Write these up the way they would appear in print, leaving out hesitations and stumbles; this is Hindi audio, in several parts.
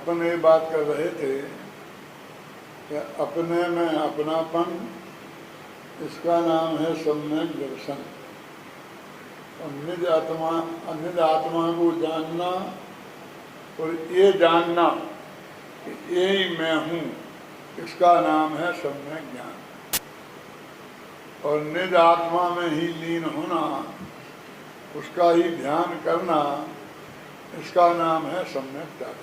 अपन ये बात कर रहे थे कि अपने में अपनापन, इसका नाम है सम्यक दर्शन। और निज आत्मा को जानना और ये जानना कि ये ही मैं हूँ, इसका नाम है सम्यक ज्ञान। और निज आत्मा में ही लीन होना, उसका ही ध्यान करना, इसका नाम है सम्यक ज्ञान।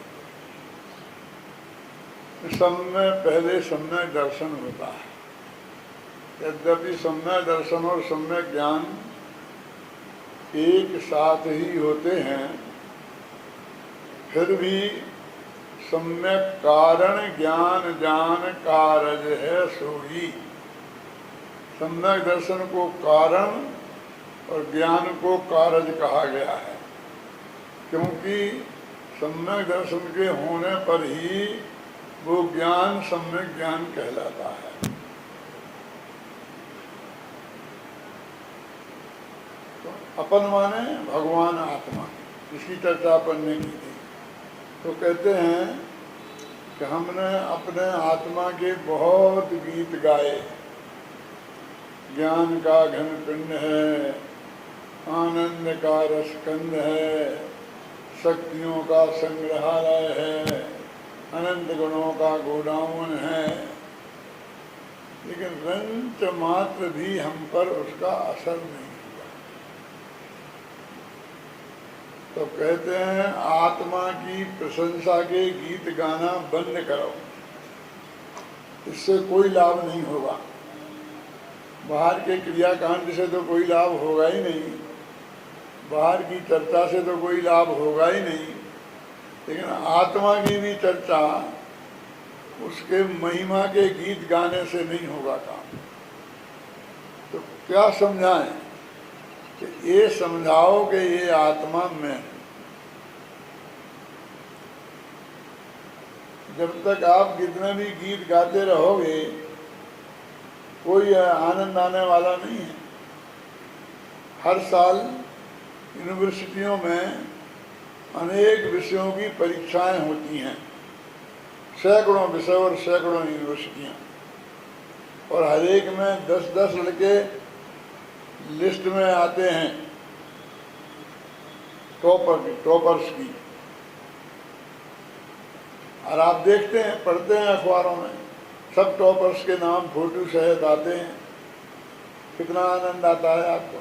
समय पहले सम्यक दर्शन होता है। यद्यपि सम्यक दर्शन और सम्यक ज्ञान एक साथ ही होते हैं, फिर भी सम्यक कारण ज्ञान जान कारज है सोई। सम्यक दर्शन को कारण और ज्ञान को कारज कहा गया है, क्योंकि सम्यक दर्शन के होने पर ही वो ज्ञान सम्यक ज्ञान कहलाता है। तो अपन माने भगवान आत्मा, इसकी चर्चा अपन ने की थी। तो कहते हैं कि हमने अपने आत्मा के बहुत गीत गाए। ज्ञान का घन पिंड है, आनंद का रसकंद है, शक्तियों का संग्रहालय है, अनंत गुणों का गोडाउन है, लेकिन रंच मात्र भी हम पर उसका असर नहीं हुआ। तो कहते हैं आत्मा की प्रशंसा के गीत गाना बंद करो, इससे कोई लाभ नहीं होगा। बाहर के क्रियाकांड से तो कोई लाभ होगा ही नहीं, बाहर की चर्चा से तो कोई लाभ होगा ही नहीं, लेकिन आत्मा की भी चर्चा, उसके महिमा के गीत गाने से नहीं होगा काम। तो क्या समझाएं कि ये समझाओ कि ये आत्मा में, जब तक आप कितने भी गीत गाते रहोगे कोई आनंद आने वाला नहीं है। हर साल यूनिवर्सिटियों में अनेक विषयों की परीक्षाएं होती हैं, सैकड़ों विषय और सैकड़ों यूनिवर्सिटियां, और हर एक में 10-10 लड़के लिस्ट में आते हैं टॉपर्स की। और आप देखते हैं, पढ़ते हैं अखबारों में, सब टॉपर्स के नाम फोटो सहित आते हैं। कितना आनंद आता है आपको।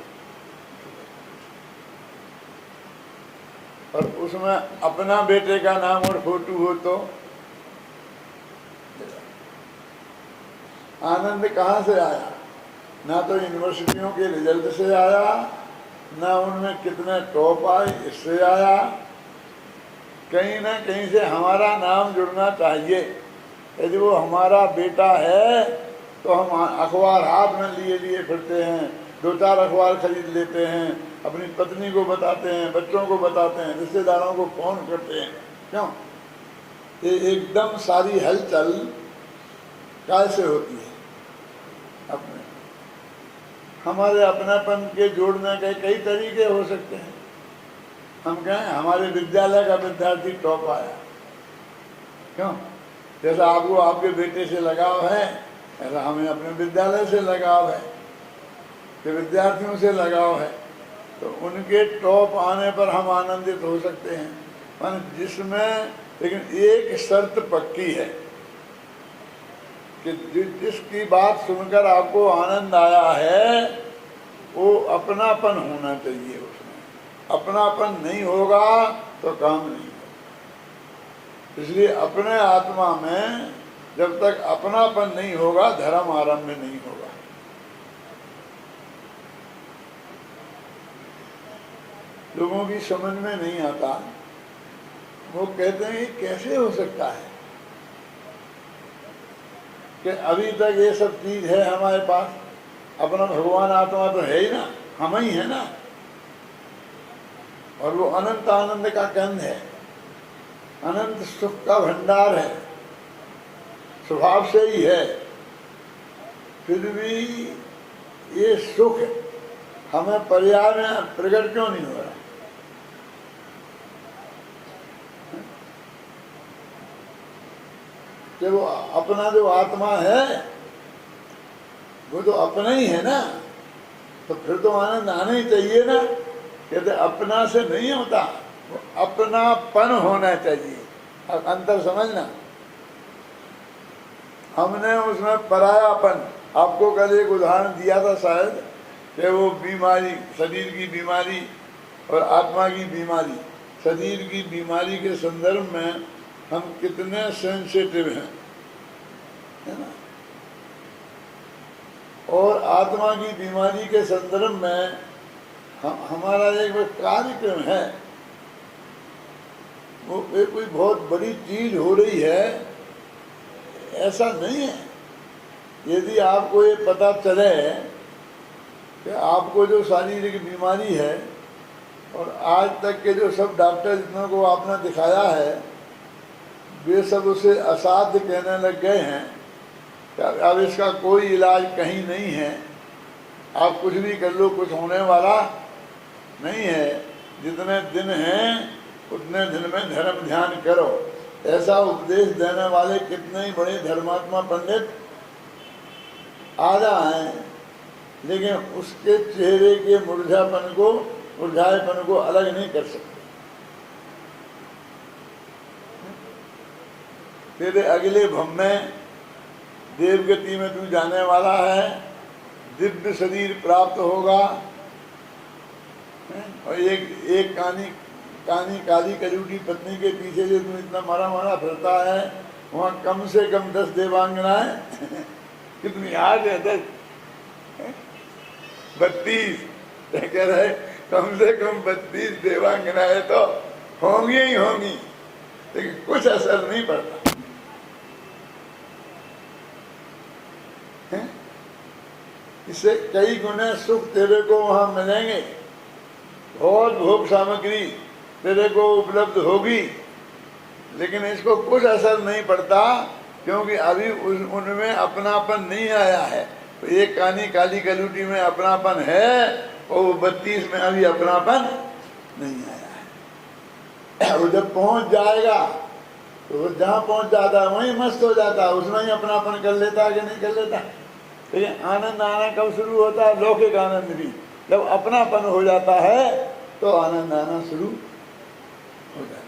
और उसमें अपना बेटे का नाम और फोटो हो तो आनंद कहाँ से आया? ना तो यूनिवर्सिटियों के रिजल्ट से आया, ना उनमें कितने टॉप आए इससे आया। कहीं ना कहीं से हमारा नाम जुड़ना चाहिए। यदि वो हमारा बेटा है तो हम अखबार हाथ में लिए लिए फिरते हैं, 2-4 अखबार खरीद लेते हैं, अपनी पत्नी को बताते हैं, बच्चों को बताते हैं, रिश्तेदारों को फोन करते हैं। क्यों? ये एकदम सारी हलचल कैसे होती है? अपने हमारे अपनापन के जोड़ने के कई तरीके हो सकते हैं। हम कहें हमारे विद्यालय का विद्यार्थी टॉप आया, क्यों? जैसा आपको आपके बेटे से लगाव है, ऐसा हमें अपने विद्यालय से लगाव है, कि विद्यार्थियों से लगाव है। तो उनके टॉप आने पर हम आनंदित हो सकते हैं, मान जिसमें, लेकिन एक शर्त पक्की है कि जिसकी बात सुनकर आपको आनंद आया है वो अपनापन होना चाहिए। उसमें अपनापन नहीं होगा तो काम नहीं होगा। इसलिए अपने आत्मा में जब तक अपनापन नहीं होगा, धर्म आरंभ नहीं होगा। लोगों की समझ में नहीं आता। वो कहते हैं ये कैसे हो सकता है कि अभी तक ये सब चीज है हमारे पास, अपना भगवान आत्मा तो है ही ना, हम ही है ना, और वो अनंत आनंद का कंद है, अनंत सुख का भंडार है, स्वभाव से ही है। फिर भी ये सुख हमें पर्याय में प्रकट क्यों नहीं हो रहा? कि वो अपना जो आत्मा है वो तो अपना ही है ना, तो फिर तो आनंद आना ही चाहिए ना। कहते अपना से नहीं होता, वो अपनापन होना चाहिए। अब अंतर समझना, हमने उसमें परायापन, आपको कल एक उदाहरण दिया था शायद कि वो बीमारी, शरीर की बीमारी और आत्मा की बीमारी। शरीर की बीमारी के संदर्भ में हम कितने सेंसिटिव हैं, है ना, और आत्मा की बीमारी के संदर्भ में हमारा एक कार्यक्रम है, वो कोई बहुत बड़ी चीज हो रही है ऐसा नहीं है। यदि आपको ये पता चले कि आपको जो शारीरिक बीमारी है, और आज तक के जो सब डॉक्टर जितनों को आपने दिखाया है वे सब उसे असाध्य कहने लग गए हैं कि अब इसका कोई इलाज कहीं नहीं है, आप कुछ भी कर लो कुछ होने वाला नहीं है, जितने दिन हैं उतने दिन में धर्म ध्यान करो। ऐसा उपदेश देने वाले कितने ही बड़े धर्मात्मा पंडित आजा हैं, लेकिन उसके चेहरे के मुरझाएपन को अलग नहीं कर सकते। तेरे अगले भव में देवगति में तू जाने वाला है, दिव्य शरीर प्राप्त होगा, और एक कानी काली कलूटी पत्नी के पीछे जो तू इतना मारा फिरता है, वहाँ कम से कम 10 देवांगनाएं कितनी आज है 10 32 कह रहे, कम से कम 32 देवांगनाएं तो होंगी ही होंगी, लेकिन कुछ असर नहीं पड़ता है? इससे कई गुने सुख तेरे को वहां मिलेंगे, बहुत भोग सामग्री तेरे को उपलब्ध होगी, लेकिन इसको कुछ असर नहीं पड़ता क्योंकि अभी उनमें अपनापन नहीं आया है। तो एक कानी काली कलूटी में अपनापन है और वो 32 में अभी अपनापन नहीं आया है। वो जब पहुंच जाएगा तो वो जहाँ पहुंच जाता है वहीं मस्त हो जाता है, उसमें ही अपनापन कर लेता है कि नहीं कर लेता। लेकिन आनंद आना कब शुरू होता है? लौकिक आनंद भी जब अपनापन हो जाता है तो आनंद आना शुरू हो जाता है।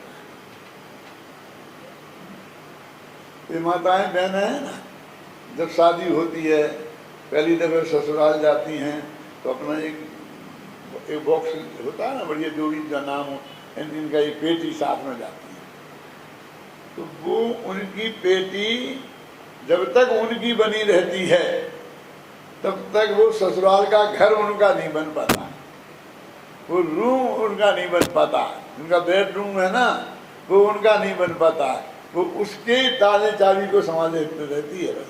ये माताएं बहनें हैं ना, जब शादी होती है पहली दफे ससुराल जाती हैं तो अपना एक बॉक्स होता है ना, बढ़िया जोड़ी का नाम हो, इनका एक पेटी साथ में जाती है। तो वो उनकी पेटी जब तक उनकी बनी रहती है तब तक वो ससुराल का घर उनका नहीं बन पाता, वो रूम उनका नहीं बन पाता, उनका बेडरूम है ना वो उनका नहीं बन पाता, वो उसके ताले चाबी को संभाले रहती है। बस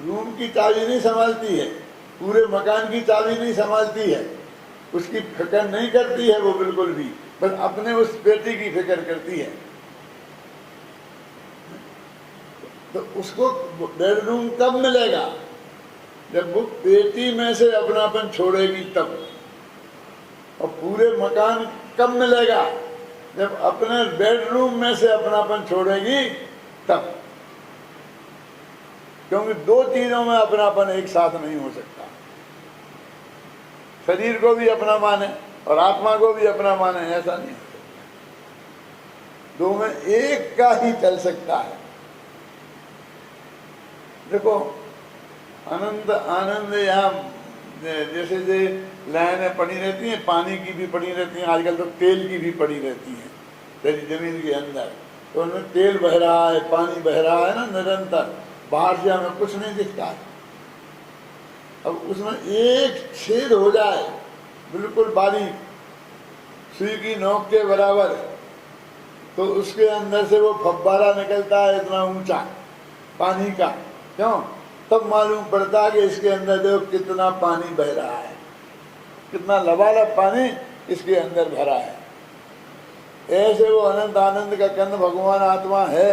रूम की चाबी नहीं संभालती है, पूरे मकान की चाबी नहीं संभालती है, उसकी फिक्र नहीं करती है वो बिल्कुल भी, बस अपने उस पेटी की फिक्र करती है। तो उसको बेडरूम कब मिलेगा? जब वो पेटी में से अपनापन छोड़ेगी तब। और पूरे मकान कब मिलेगा? जब अपने बेडरूम में से अपनापन छोड़ेगी तब, क्योंकि 2 चीजों में अपनापन एक साथ नहीं हो सकता। शरीर को भी अपना माने और आत्मा को भी अपना माने, ऐसा नहीं हो सकता। 2 में एक का ही चल सकता है। देखो आनंद आनंद यहाँ जैसे लाइनें पड़ी रहती हैं, पानी की भी पड़ी रहती हैं, आजकल तो तेल की भी पड़ी रहती हैं तेरी जमीन के अंदर, तो उनमें तेल बह रहा है, पानी बह रहा है ना निरंतर, बाहर से हमें कुछ नहीं दिखता है। अब उसमें एक छेद हो जाए बिल्कुल बारीक सुई की नोक के बराबर, तो उसके अंदर से वो फव्वारा निकलता है इतना ऊंचा पानी का। क्यों? तब मालूम पड़ता है कि इसके अंदर देखो कितना पानी बह रहा है, कितना लबालब पानी इसके अंदर भरा है। ऐसे वो अनंत आनंद का कंद भगवान आत्मा है।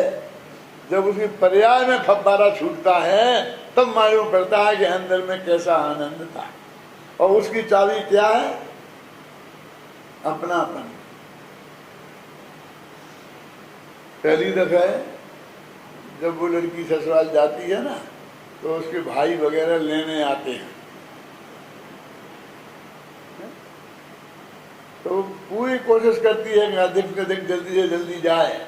जब उसकी पर्याय में फव्वारा छूटता है तब मालूम पड़ता है कि अंदर में कैसा आनंद था। और उसकी चाबी क्या है? अपनापन। पहली दफे जब वो लड़की ससुराल जाती है ना, तो उसके भाई वगैरह लेने आते हैं, तो पूरी कोशिश करती है कि अधिक से अधिक जल्दी से जल्दी जाए,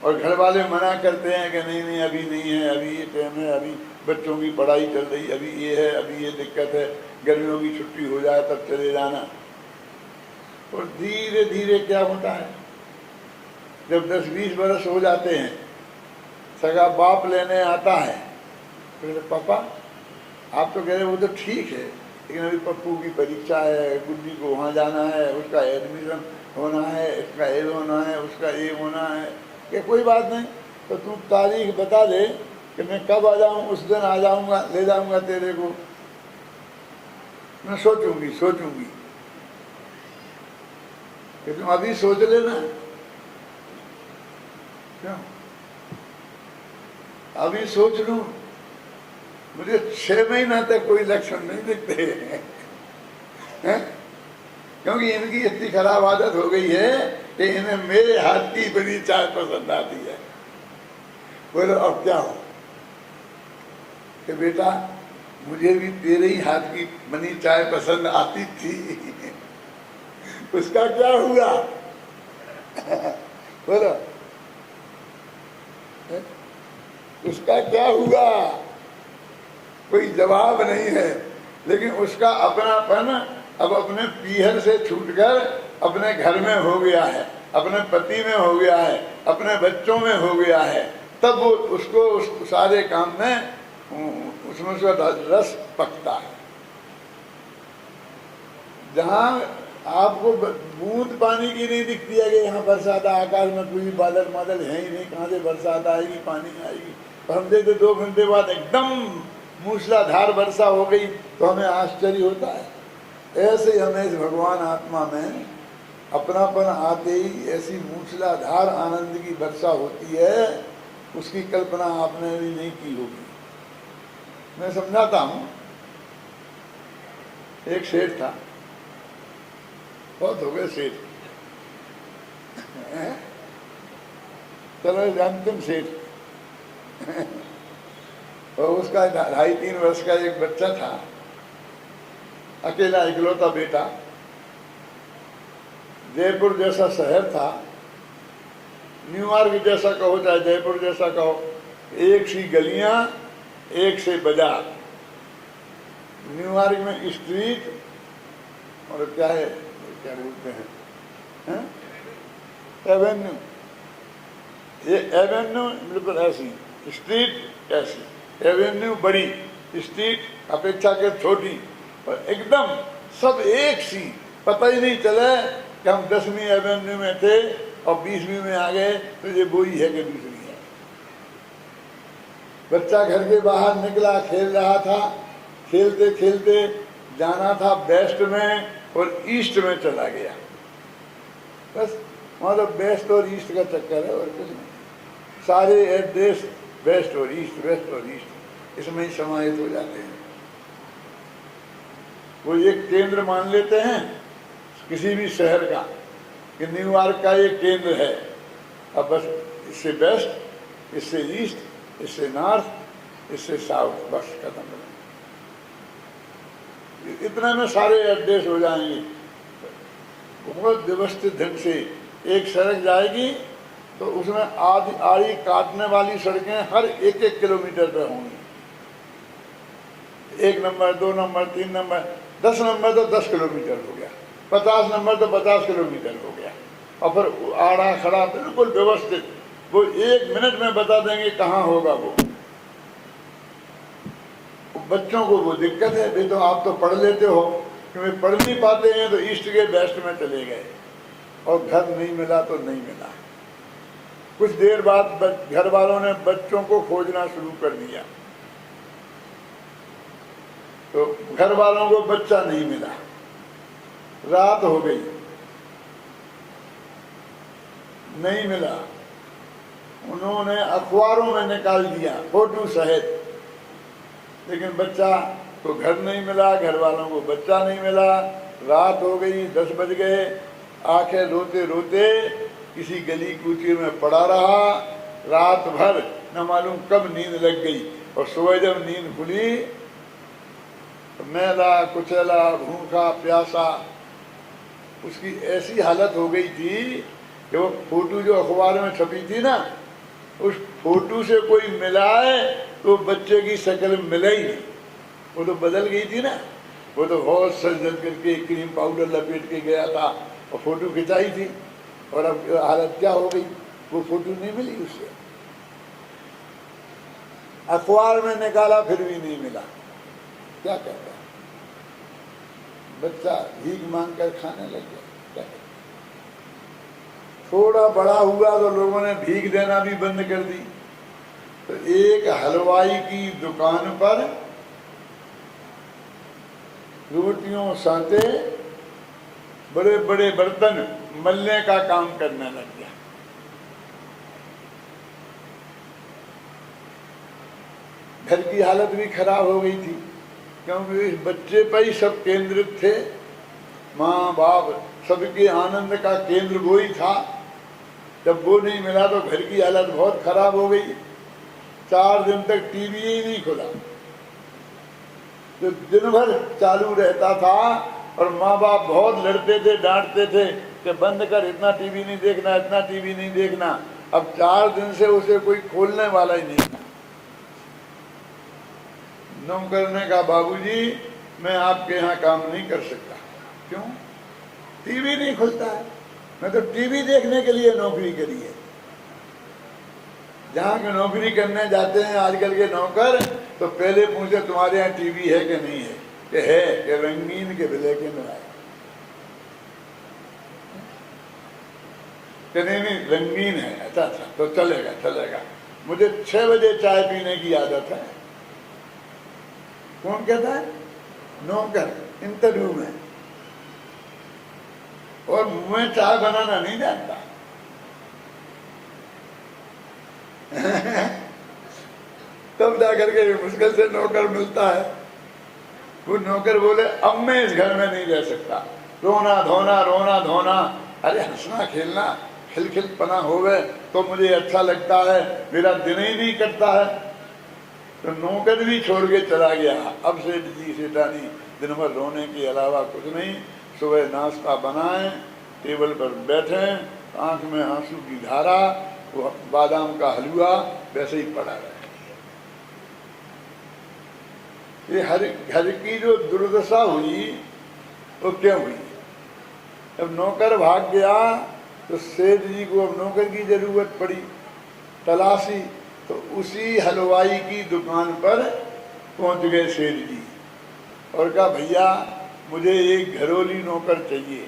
और घर वाले मना करते हैं कि नहीं नहीं अभी नहीं है, अभी ये टाइम है, अभी बच्चों की पढ़ाई चल रही, अभी ये है, अभी ये दिक्कत है, गर्मियों की छुट्टी हो जाए तब चले जाना। और धीरे धीरे क्या होता है, जब 10-20 बरस हो जाते हैं, सगा बाप लेने आता है, तो पापा आप तो कह रहे वो तो ठीक है, लेकिन अभी पप्पू की परीक्षा है, गुड्डी को वहाँ जाना है, उसका एडमिशन होना है, इसका ये होना है, उसका ये होना है, कि कोई बात नहीं, तो तू तारीख बता दे कि मैं कब आ जाऊँ, उस दिन आ जाऊँगा, ले जाऊँगा तेरे को। मैं सोचूंगी कि तुम अभी सोच लेना। क्यों? अभी सोच लूं, मुझे 6 महीना तक कोई लक्षण नहीं दिखते हैं, क्योंकि इनकी इतनी खराब आदत हो गई है कि इन्हें मेरे हाथ की बनी चाय पसंद आती है। बोलो अब क्या हो कि बेटा मुझे भी तेरे ही हाथ की बनी चाय पसंद आती थी, उसका क्या हुआ? बोलो उसका क्या हुआ? कोई जवाब नहीं है, लेकिन उसका अपनापन अब अपने पीहर से छूटकर अपने घर में हो गया है, अपने पति में हो गया है, अपने बच्चों में हो गया है, तब वो उसको उस सारे काम में उसमें उसका रस पकता है। जहाँ आपको बूंद पानी की नहीं दिखती है कि यहाँ बरसात, आकाश में कोई बादल बादल है ही नहीं, कहाँ से बरसात आएगी, पानी आएगी, और हम देखते 2 घंटे बाद एकदम मूसलाधार वर्षा हो गई, तो हमें आश्चर्य होता है। ऐसे ही हमें इस भगवान आत्मा में अपनापन आते ही ऐसी मूसलाधार आनंद की वर्षा होती है, उसकी कल्पना आपने भी नहीं की होगी। मैं समझाता हूँ, एक सेठ था, बहुत हो गए सेठ, चलो जानते सेठ, और उसका 2.5-3 वर्ष का एक बच्चा था, अकेला इकलौता बेटा। जयपुर जैसा शहर था, न्यूयॉर्क जैसा कहो चाहे जयपुर जैसा कहो, एक सी गलियां, एक से बाजार। न्यूयॉर्क में स्ट्रीट और क्या है, क्या बोलते हैं, एवेन्यू, ये एवेन्यू बिल्कुल ऐसी, स्ट्रीट ऐसी, एवेन्यू बड़ी, स्ट्रीट अपेक्षाकृत छोटी, और एकदम सब एक सी, पता ही नहीं चला कि हम 10वीं एवेन्यू में थे और 20वीं में आ गए, तो ये वही है कि दूसरी है। बच्चा घर के बाहर निकला, खेल रहा था, खेलते खेलते जाना था वेस्ट में और ईस्ट में चला गया। बस मतलब वेस्ट और ईस्ट का चक्कर है और कुछ नहीं। सारे एड्रेस वेस्ट और ईस्ट, वेस्ट और ईस्ट, इसमें ही समाहित हो जाते हैं। वो एक केंद्र मान लेते हैं किसी भी शहर का कि न्यूयॉर्क का ये केंद्र है, अब बस इससे वेस्ट, इससे ईस्ट, इससे नॉर्थ, इससे साउथ, बस खत्म। इतने में सारे एड्रेस हो जाएंगे। बहुत व्यवस्थित ढंग से एक सड़क जाएगी तो उसमें आड़ी काटने वाली सड़कें हर 1-1 किलोमीटर पर होंगी। 1 नंबर, 2 नंबर, 3 नंबर, 10 नंबर तो 10 किलोमीटर हो गया, 50 नंबर तो 50 किलोमीटर हो गया, और फिर आड़ा खड़ा बिल्कुल व्यवस्थित, वो 1 मिनट में बता देंगे कहाँ होगा वो। बच्चों को वो दिक्कत है, भाई तो आप तो पढ़ लेते हो, क्योंकि पढ़ नहीं पाते हैं तो ईस्ट के वेस्ट में चले गए और घर नहीं मिला तो नहीं मिला। कुछ देर बाद घर वालों ने बच्चों को खोजना शुरू कर दिया, तो घर वालों को बच्चा नहीं मिला, रात हो गई, नहीं मिला। उन्होंने अखबारों में निकाल दिया फोटो सहित, लेकिन बच्चा को घर नहीं मिला, घर वालों को बच्चा नहीं मिला। रात हो गई, 10 बज गए, आंखें रोते रोते किसी गली कूचे में पड़ा रहा रात भर, न मालूम कब नींद लग गई, और सुबह जब नींद खुली तो मैला कुचैला भूखा प्यासा। उसकी ऐसी हालत हो गई थी कि वो फोटो जो अखबार में छपी थी ना, उस फोटो से कोई मिलाए तो बच्चे की शक्ल मिले ही नहीं। वो तो बदल गई थी ना, वो तो बहुत सज धज करके क्रीम पाउडर लपेट के गया था और फोटो खिंचाई थी, और अब हालत क्या हो गई, वो फोटो नहीं मिली उससे। अखबार में निकाला फिर भी नहीं मिला। क्या कहता है, बच्चा भीख मांग कर खाने लग गया। क्या थोड़ा बड़ा हुआ तो लोगों ने भीख देना भी बंद कर दी। तो एक हलवाई की दुकान पर रोटियों साथे बड़े बड़े बर्तन मलने का काम करने लग गया। घर की हालत भी खराब हो गई थी, क्योंकि इस बच्चे पर ही सब केंद्रित थे। माँ बाप सबके आनंद का केंद्र वो ही था। जब वो नहीं मिला तो घर की हालत बहुत खराब हो गई। 4 दिन तक टीवी ही नहीं खुला, तो दिन भर चालू रहता था, और माँ बाप बहुत लड़ते थे, डांटते थे कि बंद कर, इतना टीवी नहीं देखना, इतना टीवी नहीं देखना। अब 4 दिन से उसे कोई खोलने वाला ही नहीं था। नौकर ने कहा, बाबूजी मैं आपके यहाँ काम नहीं कर सकता। क्यों? टीवी नहीं खुलता है। मैं तो टीवी देखने के लिए नौकरी करी है। जहाँ के नौकरी करने जाते हैं आजकल के नौकर, तो पहले पूछे तुम्हारे यहाँ टीवी है कि नहीं है, कि है, कि रंगीन के ब्लैक एंड व्हाइट, कि नहीं रंगीन है। अच्छा तो चलेगा चलेगा। मुझे 6 बजे चाय पीने की आदत है। कौन कहता है? नौकर इंटरव्यू में, और मुंह चाय बनाना नहीं जानता। तब जाकर के मुश्किल से नौकर मिलता है। वो नौकर बोले, अब मैं इस घर में नहीं रह सकता, रोना धोना रोना धोना। अरे हंसना खेलना खिलखिलपना होवे तो मुझे अच्छा लगता है, मेरा दिन ही नहीं कटता है। तो नौकर भी छोड़ के चला गया। अब सेठ जी सेठानी दिन भर रोने के अलावा कुछ नहीं। सुबह नाश्ता बनाए, टेबल पर बैठे, आंख में आंसू की धारा, वो बादाम का हलवा वैसे ही पड़ा रहे। ये हर घर की जो दुर्दशा हुई वो क्यों हुई? अब नौकर भाग गया तो सेठ जी को अब नौकर की जरूरत पड़ी। तलाशी तो उसी हलवाई की दुकान पर पहुंच गए सेठ जी, और कहा, भैया मुझे एक घरोली नौकर चाहिए।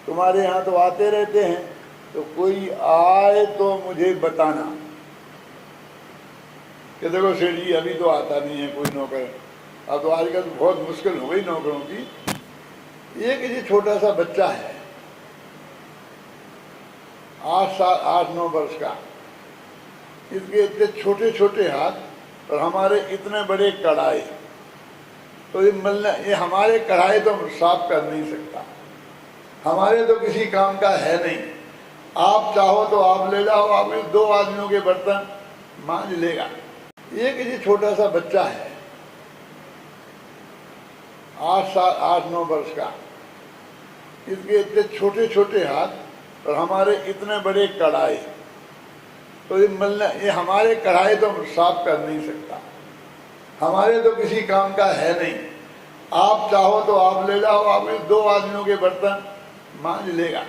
तुम्हारे यहाँ तो आते रहते हैं, तो कोई आए तो मुझे बताना। कि देखो सेठ जी अभी तो आता नहीं है कोई नौकर, अब तो आजकल बहुत मुश्किल हो गई नौकरों की। एक ये छोटा सा बच्चा है, 8-9 वर्ष का, इसके इतने छोटे छोटे हाथ और हमारे इतने बड़े कढ़ाई। तो ये हमारे कढ़ाई तो साफ कर नहीं सकता, हमारे तो किसी काम का है नहीं। आप चाहो तो आप ले जाओ, आप 2 आदमियों के बर्तन मांझ लेगा। एक ये छोटा सा बच्चा है, 8-9 वर्ष का, इसके इतने छोटे छोटे हाथ और हमारे इतने बड़े कढ़ाई। तो ये हमारे कढ़ाई तो साफ कर नहीं सकता, हमारे तो किसी काम का है नहीं। आप चाहो तो आप ले जाओ, आप 2 आदमियों के बर्तन मांझ लेगा,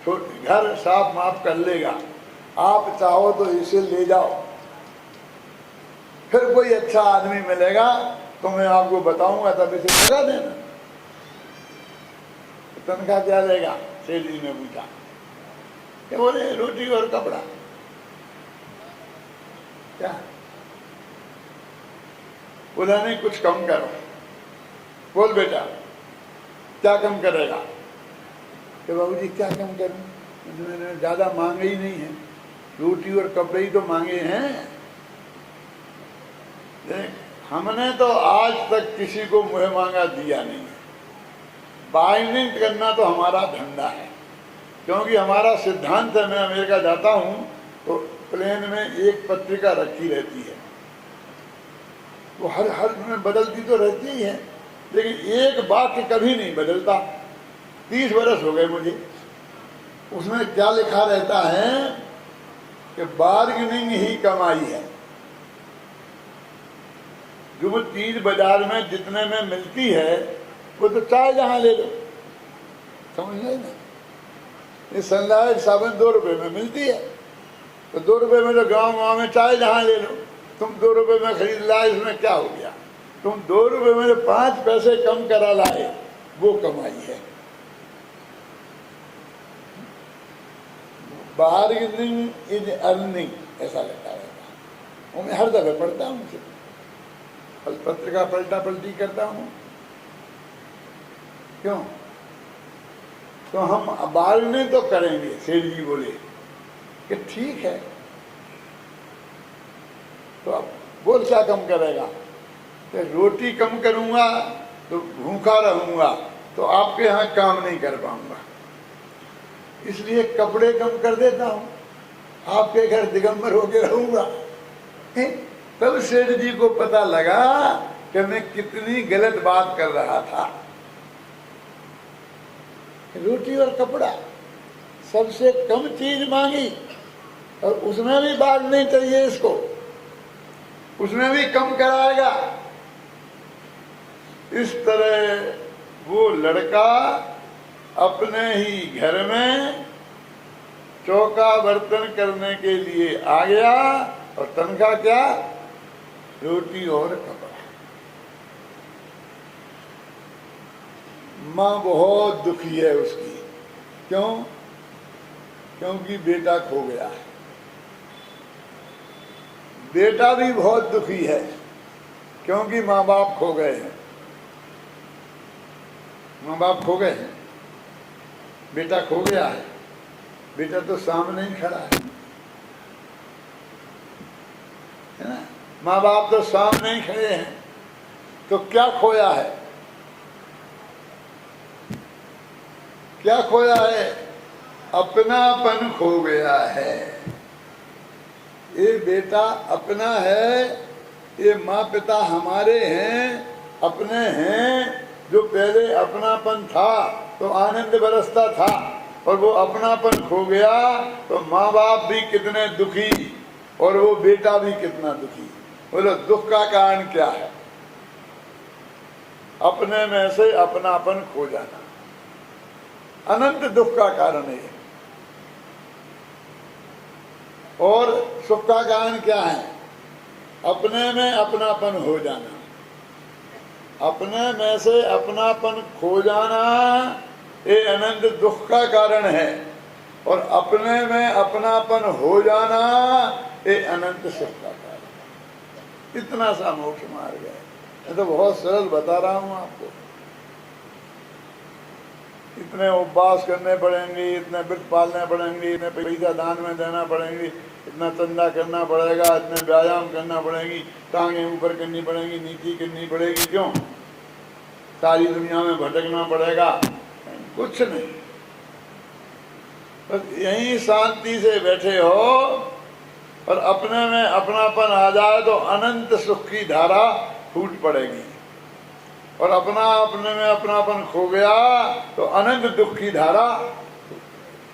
घर साफ माफ कर लेगा। आप चाहो तो इसे ले जाओ, फिर कोई अच्छा आदमी मिलेगा तो मैं आपको बताऊंगा, तब इसे लगा देना। तनख्वाह क्या लेगा? सेठ जी ने पूछा। क्या बोले? रोटी और कपड़ा। क्या बोला? नहीं कुछ कम करो। बोल बेटा क्या कम करेगा? कि बाबूजी क्या कम करूं, मैंने ज्यादा मांगे ही नहीं है, रोटी और कपड़े ही तो मांगे हैं। हमने तो आज तक किसी को मुँह मांगा दिया नहीं है। बार्गेनिंग करना तो हमारा धंधा है। क्योंकि हमारा सिद्धांत है, मैं अमेरिका जाता हूँ तो प्लेन में एक पत्रिका रखी रहती है, वो हर में बदलती तो रहती ही है, लेकिन एक वाक्य कभी नहीं बदलता। 30 वर्ष हो गए मुझे। उसमें क्या लिखा रहता है कि बार्गेनिंग ही कमाई है। जो वो चीज बाजार में जितने में मिलती है वो तो चाहे जहां ले लो, समझ गए ना। ये सनलाइट साबुन 2 रुपए में मिलती है, तो 2 रुपए में तो गांव में चाहे जहां ले लो। तुम 2 रुपए में खरीद लाए, इसमें क्या हो गया? तुम 2 रुपए में जो 5 पैसे कम करा लाए वो कमाई है। बार्गेनिंग इज अर्निंग, ऐसा लगता रहता है। मैं हर दफे पढ़ता हूँ, पत्रिका पलटा पलटी करता हूँ। क्यों? तो हम बार्गेनिंग तो करेंगे। सेठ जी बोले कि ठीक है, तो अब बोल क्या कम करेगा? कि रोटी कम करूंगा तो भूखा रहूंगा, तो आपके यहाँ काम नहीं कर पाऊंगा, इसलिए कपड़े कम कर देता हूं, आपके घर दिगंबर होके रहूंगा। तब सेठ जी को पता लगा कि मैं कितनी गलत बात कर रहा था। रोटी और कपड़ा सबसे कम चीज मांगी, और उसमें भी बात नहीं चाहिए इसको, उसमें भी कम कराएगा। इस तरह वो लड़का अपने ही घर में चौका बर्तन करने के लिए आ गया, और तनख्वाह क्या? रोटी और कपड़ा। मां बहुत दुखी है उसकी। क्यों? क्योंकि बेटा खो गया है। बेटा भी बहुत दुखी है क्योंकि माँ बाप खो गए हैं। माँ बाप खो गए हैं, बेटा खो गया है। बेटा तो सामने ही खड़ा है ना? माँ बाप तो सामने ही खड़े हैं, तो क्या खोया है? क्या खोया है? अपनापन खो गया है। ये बेटा अपना है, ये माँ पिता हमारे हैं, अपने हैं। जो पहले अपनापन था तो आनंद बरसता था, और वो अपनापन खो गया तो माँ बाप भी कितने दुखी और वो बेटा भी कितना दुखी। बोलो दुख का कारण क्या है? अपने में से अपनापन खो जाना अनंत दुख का कारण है। और सुख का कारण क्या है? अपने में अपनापन हो जाना। अपने में से अपनापन खो जाना ये अनंत दुख का कारण है, और अपने में अपनापन हो जाना ये अनंत सुख का कारण है। इतना सा मोक्ष मार्ग है। मैं तो बहुत सरल बता रहा हूं आपको। इतने उपवास करने पड़ेंगे, इतने व्रत पालने पड़ेंगे, इतने पैसा दान में देना पड़ेंगे, इतना चंदा करना पड़ेगा, इतने व्यायाम करना पड़ेगी, टांगें ऊपर करनी पड़ेंगी, नीचे करनी पड़ेगी। क्यों? सारी दुनिया में भटकना पड़ेगा? कुछ नहीं, बस यहीं शांति से बैठे हो और अपने में अपनापन आ जाए तो अनंत सुख की धारा फूट पड़ेगी। और अपने में अपनापन खो गया तो अनंत दुख की धारा।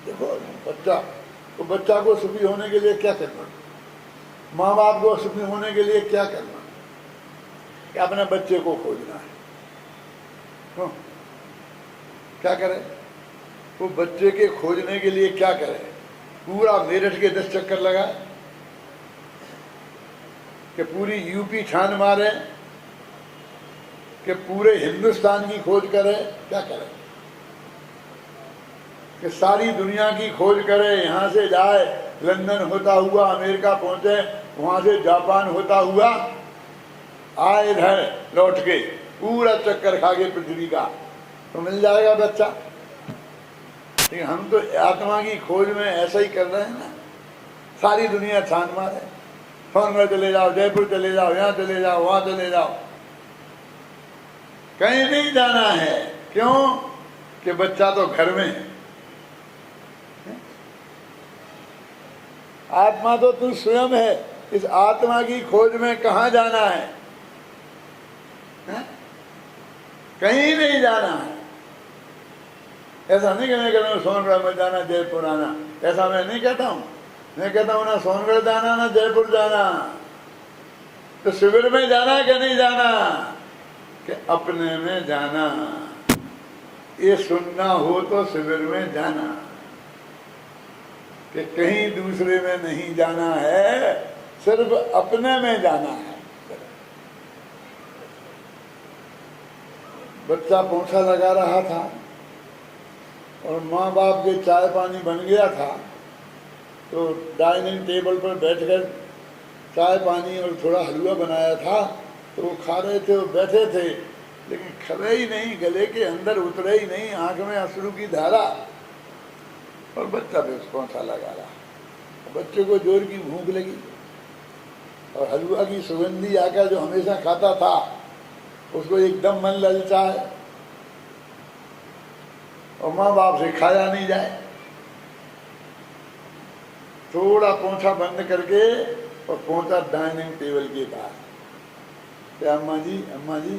देखो बच्चा को सुखी होने के लिए क्या करना? माँ बाप को सुखी होने के लिए क्या करना? कि अपने बच्चे को खोजना है। क्या करे? वो बच्चे के खोजने के लिए क्या करे? पूरा मेरठ के 10 चक्कर लगाए, कि पूरी यूपी छान मारे, कि पूरे हिंदुस्तान की खोज करे? क्या करे? कि सारी दुनिया की खोज करे, यहाँ से जाए लंदन होता हुआ अमेरिका पहुंचे, वहां से जापान होता हुआ आए इधर लौट के पूरा चक्कर खा के पृथ्वी का, तो मिल जाएगा बच्चा। लेकिन हम तो आत्मा की खोज में ऐसा ही कर रहे हैं ना। सारी दुनिया छान मारे, फोन में चले जाओ, जयपुर चले जाओ, यहाँ चले जाओ, वहां चले जाओ, कहीं नहीं जाना है। क्यों? कि बच्चा तो घर में है। आत्मा तो तू स्वयं है। इस आत्मा की खोज में कहाँ जाना है? कहीं नहीं जाना है। ऐसा नहीं कहने कहना सोनगढ़ में जाना, जयपुर आना, ऐसा मैं नहीं कहता हूँ। मैं कहता हूँ ना सोनगढ़ जाना ना जयपुर जाना। तो शिविर में जाना कि नहीं जाना? कि अपने में जाना। ये सुनना हो तो शिविर में जाना, कि कहीं दूसरे में नहीं जाना है, सिर्फ अपने में जाना है। बच्चा पोंछा लगा रहा था और माँ बाप के चाय पानी बन गया था, तो डाइनिंग टेबल पर बैठकर चाय पानी और थोड़ा हलवा बनाया था, तो वो खा रहे थे, वो बैठे थे, लेकिन खबे ही नहीं, गले के अंदर उतरे ही नहीं, आंख में अश्रु की धारा, और बच्चा भी पोंछा लगा रहा। बच्चे को जोर की भूख लगी और हलवा की सुगंधी आकर जो हमेशा खाता था उसको एकदम मन ललचा है, और माँ बाप से खाया नहीं जाए। थोड़ा पोंछा बंद करके और पहुंचा डाइनिंग टेबल के पास। अम्मा जी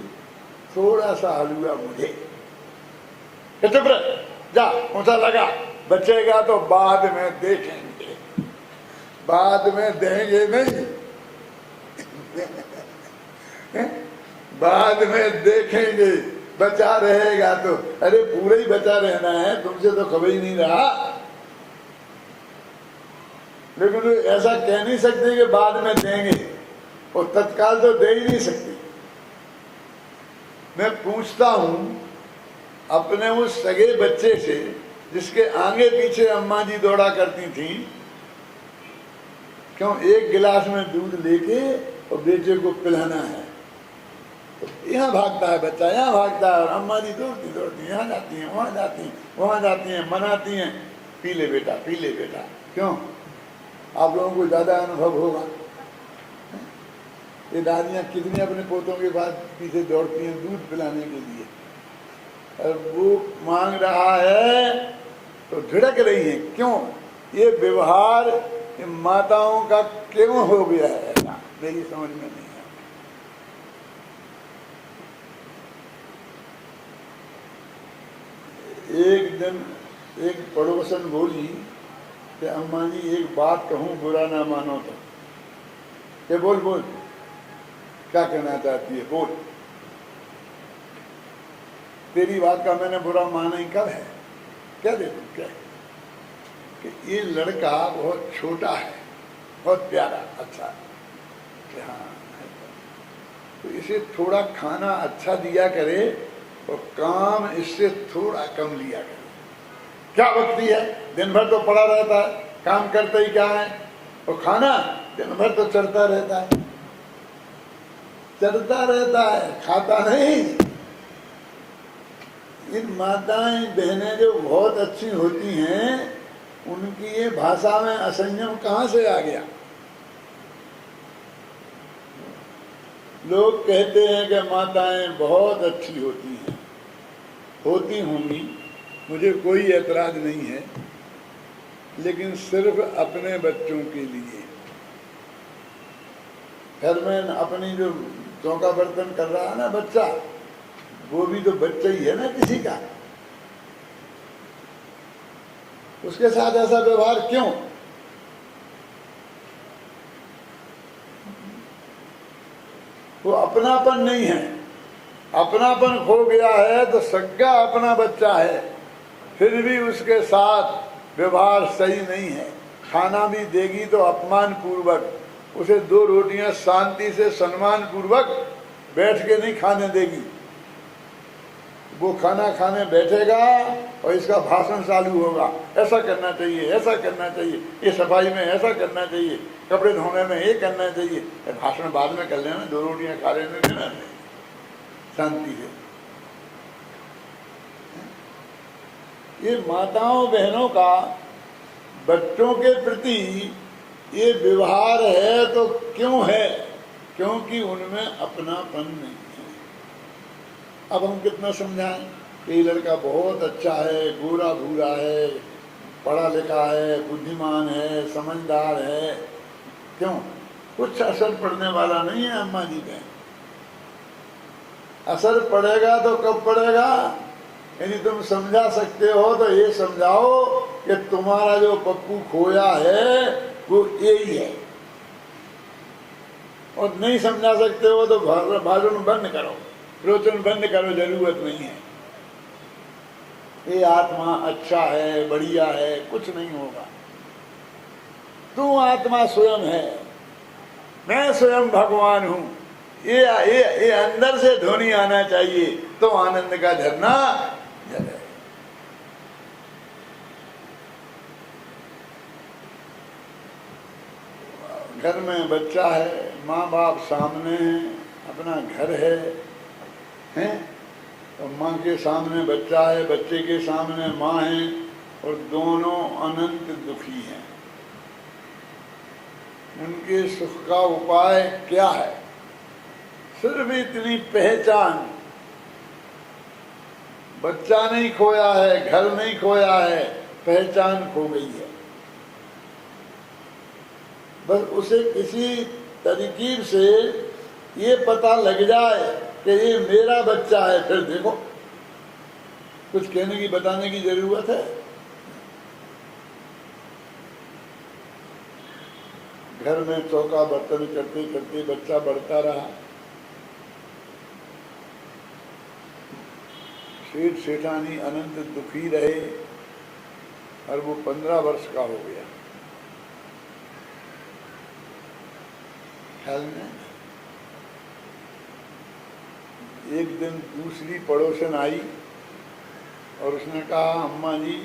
थोड़ा सा हलवा मुझे। चुप रह, जा पोंछा लगा, बचेगा तो बाद में देखेंगे, बाद में देंगे नहीं, बाद में देखेंगे, बचा रहेगा तो। अरे पूरा ही बचा रहना है, तुमसे तो खबर ही नहीं रहा। लेकिन तो ऐसा कह नहीं सकते कि बाद में देंगे, और तत्काल तो दे ही नहीं सकती। मैं पूछता हूं अपने उस सगे बच्चे से जिसके आगे पीछे अम्मा जी दौड़ा करती थी, क्यों एक गिलास में दूध लेके और बेटे को पिलाना है, तो यहाँ भागता है बच्चा, यहाँ भागता है, और अम्मा जी दौड़ती दौड़ती यहाँ जाती हैं, वहाँ जाती हैं, वहाँ जाती हैं, मनाती हैं, पी ले बेटा, पी ले बेटा। क्यों? आप लोगों को ज़्यादा अनुभव होगा। ये दादियाँ कितनी अपने पोतों के बाद पीछे दौड़ती हैं दूध पिलाने के लिए, और वो मांग रहा है तो धिड़क रही है। क्यों? ये व्यवहार माताओं का क्यों हो गया है, मेरी समझ में नहीं है। एक दिन एक पड़ोसन बोली कि अम्मा जी एक बात कहूँ, बुरा ना मानो तो। ये बोल बोल, क्या कहना चाहती है, बोल। तेरी बात का मैंने बुरा माना ही कब है? क्या दे तू, क्या? कि ये लड़का बहुत छोटा है, बहुत प्यारा, अच्छा, कि हाँ, तो इसे थोड़ा खाना अच्छा दिया करे और काम इससे थोड़ा कम लिया करे। क्या बकती है, दिन भर तो पड़ा रहता है, काम करते ही क्या है, और खाना दिन भर तो चलता रहता है, चलता रहता है, खाता नहीं। इन माताएं बहनें जो बहुत अच्छी होती हैं, उनकी ये भाषा में असंयम कहाँ से आ गया? लोग कहते हैं कि माताएं बहुत अच्छी होती हैं, होती होंगी, मुझे कोई एतराज नहीं है, लेकिन सिर्फ अपने बच्चों के लिए। घर में अपनी जो चौका बर्तन कर रहा है ना बच्चा, वो भी तो बच्चा ही है ना किसी का, उसके साथ ऐसा व्यवहार क्यों? वो अपनापन नहीं है, अपनापन खो गया है। तो सगा अपना बच्चा है, फिर भी उसके साथ व्यवहार सही नहीं है। खाना भी देगी तो अपमान पूर्वक, उसे 2 रोटियां शांति से सम्मान पूर्वक बैठ के नहीं खाने देगी। वो खाना खाने बैठेगा और इसका भाषण चालू होगा, ऐसा करना चाहिए, ऐसा करना चाहिए, ये सफाई में ऐसा करना चाहिए, कपड़े धोने में ये करना चाहिए। भाषण बाद में कर लेना, 2 रोटियां खा लेने देना शांति से। ये माताओं बहनों का बच्चों के प्रति ये व्यवहार है तो क्यों है? क्योंकि उनमें अपनापन नहीं है। अब हम कितना समझाएं कि ये लड़का बहुत अच्छा है, गोरा भूरा है, पढ़ा लिखा है, बुद्धिमान है, समझदार है, क्यों कुछ असर पड़ने वाला नहीं है अम्मा जी पे। असर पड़ेगा तो कब पड़ेगा? यदि तुम समझा सकते हो तो ये समझाओ कि तुम्हारा जो पप्पू खोया है वो यही है, और नहीं समझा सकते हो तो भाषण बंद करो, प्रवचन बंद करो, जरूरत नहीं है। ये आत्मा अच्छा है, बढ़िया है, कुछ नहीं होगा। तू आत्मा स्वयं है, मैं स्वयं भगवान हूं, ये अंदर से ध्वनि आना चाहिए तो आनंद का झरना झरे। घर में बच्चा है, माँ बाप सामने है, अपना घर है, हैं? तो माँ के सामने बच्चा है, बच्चे के सामने माँ है, और दोनों अनंत दुखी हैं। उनके सुख का उपाय क्या है? सिर्फ इतनी पहचान, बच्चा नहीं खोया है, घर नहीं खोया है, पहचान खो गई है। बस उसे किसी तरकीब से ये पता लग जाए कि ये मेरा बच्चा है, फिर देखो कुछ कहने की बताने की जरूरत है? घर में चौका बर्तन करते करते बच्चा बढ़ता रहा, सेठ सेठानी अनंत दुखी रहे, और वो 15 वर्ष का हो गया। ख्याल में एक दिन दूसरी पड़ोसन आई और उसने कहा, अम्मा जी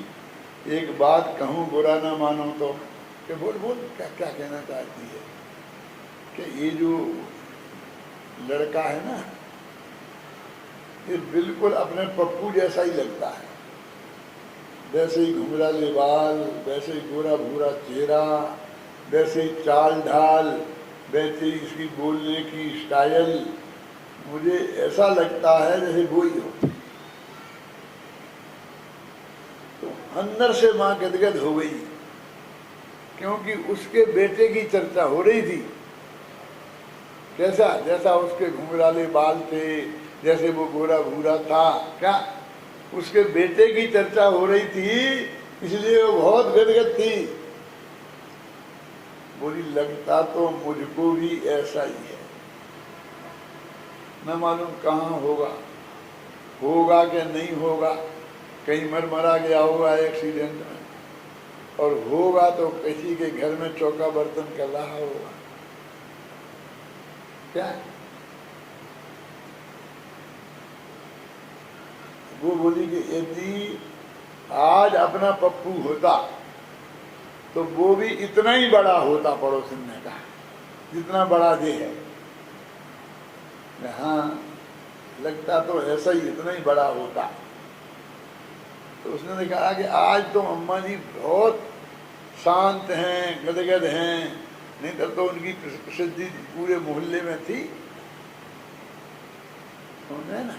एक बात कहूँ, बुरा ना मानो तो? कि बोल बोल, क्या क्या कहना चाहती है? कि ये जो लड़का है ना, ये बिल्कुल अपने पप्पू जैसा ही लगता है, वैसे ही घुंघराले बाल, वैसे ही गोरा भूरा चेहरा, वैसे ही चाल ढाल, वैसे ही इसकी बोलने की स्टाइल, मुझे ऐसा लगता है जैसे वो ही हो। तो अंदर से माँ गदगद हो गई, क्योंकि उसके बेटे की चर्चा हो रही थी। कैसा? जैसा उसके घुंघराले बाल थे, जैसे वो गोरा भूरा था, क्या उसके बेटे की चर्चा हो रही थी, इसलिए वो बहुत गदगद थी। बोली, लगता तो मुझको भी ऐसा ही है, न मालूम कहाँ होगा, होगा कि नहीं होगा, कहीं मरा गया होगा एक्सीडेंट में, और होगा तो किसी के घर में चौका बर्तन कर रहा होगा। क्या वो बोली कि यदि आज अपना पप्पू होता तो वो भी इतना ही बड़ा होता, पड़ोसन ने कहा, जितना बड़ा ये है। हाँ, लगता तो ऐसा ही, इतना ही बड़ा होता। तो उसने कहा कि आज तो अम्मा जी बहुत शांत हैं, गदगद हैं, नहीं तो उनकी प्रसिद्धि पूरे मोहल्ले में थी। समझे ना?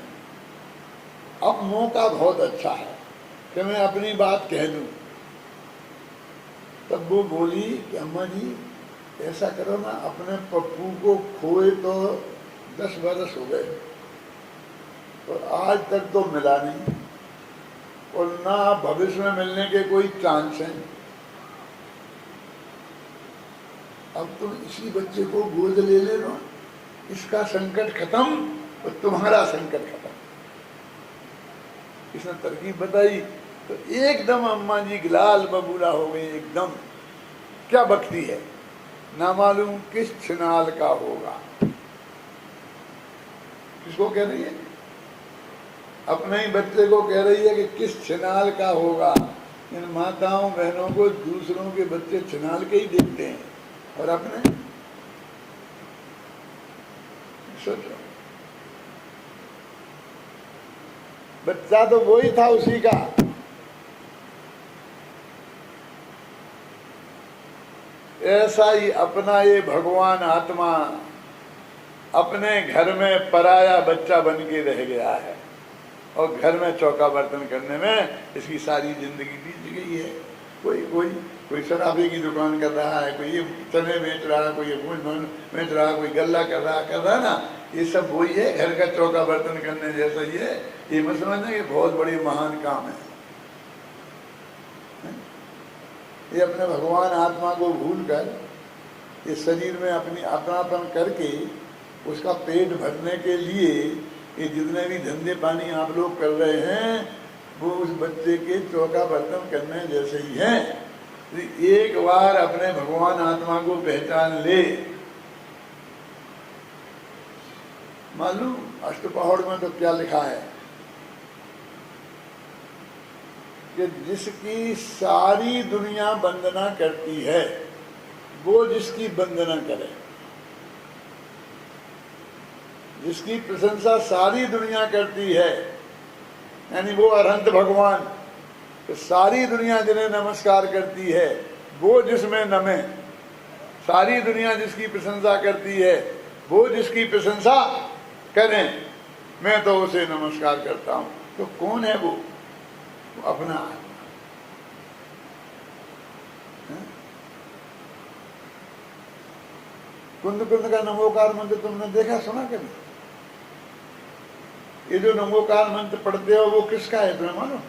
अब मौका बहुत अच्छा है कि मैं अपनी बात कह दूं। तब वो बोली कि अम्मा जी ऐसा करो ना, अपने पप्पू को खोए तो 10 बरस हो गए, और आज तक तो मिला नहीं, और ना भविष्य में मिलने के कोई चांस हैं। अब तुम इसी बच्चे को गोद ले लो, इसका संकट खत्म और तुम्हारा संकट खत्म। इसने तरकीब बताई तो एकदम अम्मा जी लाल बबूला हो गई एकदम। क्या बकती है, ना मालूम किस छिनाल का होगा। किसको कह रही है? अपने ही बच्चे को कह रही है कि किस छिनाल का होगा। इन माताओं बहनों को दूसरों के बच्चे छिनाल के ही देखते हैं, और अपने सोचो, बच्चा तो वही था उसी का। ऐसा ही अपना ये भगवान आत्मा अपने घर में पराया बच्चा बन के रह गया है, और घर में चौका बर्तन करने में इसकी सारी जिंदगी बीत गई है। कोई कोई कोई शराबे की दुकान कर रहा है, कोई ये चने बेच रहा है, कोई ये बेच रहा है, कोई गल्ला कर रहा है ना, ये सब वही है, घर का चौका बर्तन करने जैसा ही है। ये मत समझना ये बहुत बड़ी महान काम है। ये अपने भगवान आत्मा को भूल कर इस शरीर में अपनी अपनापन करके उसका पेट भरने के लिए ये जितने भी धंधे पानी आप लोग कर रहे हैं वो उस बच्चे के चौका बर्तन करने जैसे ही हैं। एक बार अपने भगवान आत्मा को पहचान ले। मालूम अष्टपहड़ में तो क्या लिखा है कि जिसकी सारी दुनिया वंदना करती है वो जिसकी वंदना करे, जिसकी प्रशंसा सारी दुनिया करती है यानी वो अरहंत भगवान, तो सारी दुनिया जिन्हें नमस्कार करती है वो जिसमें नमे। सारी दुनिया जिसकी प्रशंसा करती है वो जिसकी प्रशंसा करें, मैं तो उसे नमस्कार करता हूं। तो कौन है वो अपना आत्मा। कुंद कुंद का नमोकार मंत्र तुमने देखा सुना कभी? ये जो नमोकार मंत्र पढ़ते हो वो किसका है तुम्हें मालूम?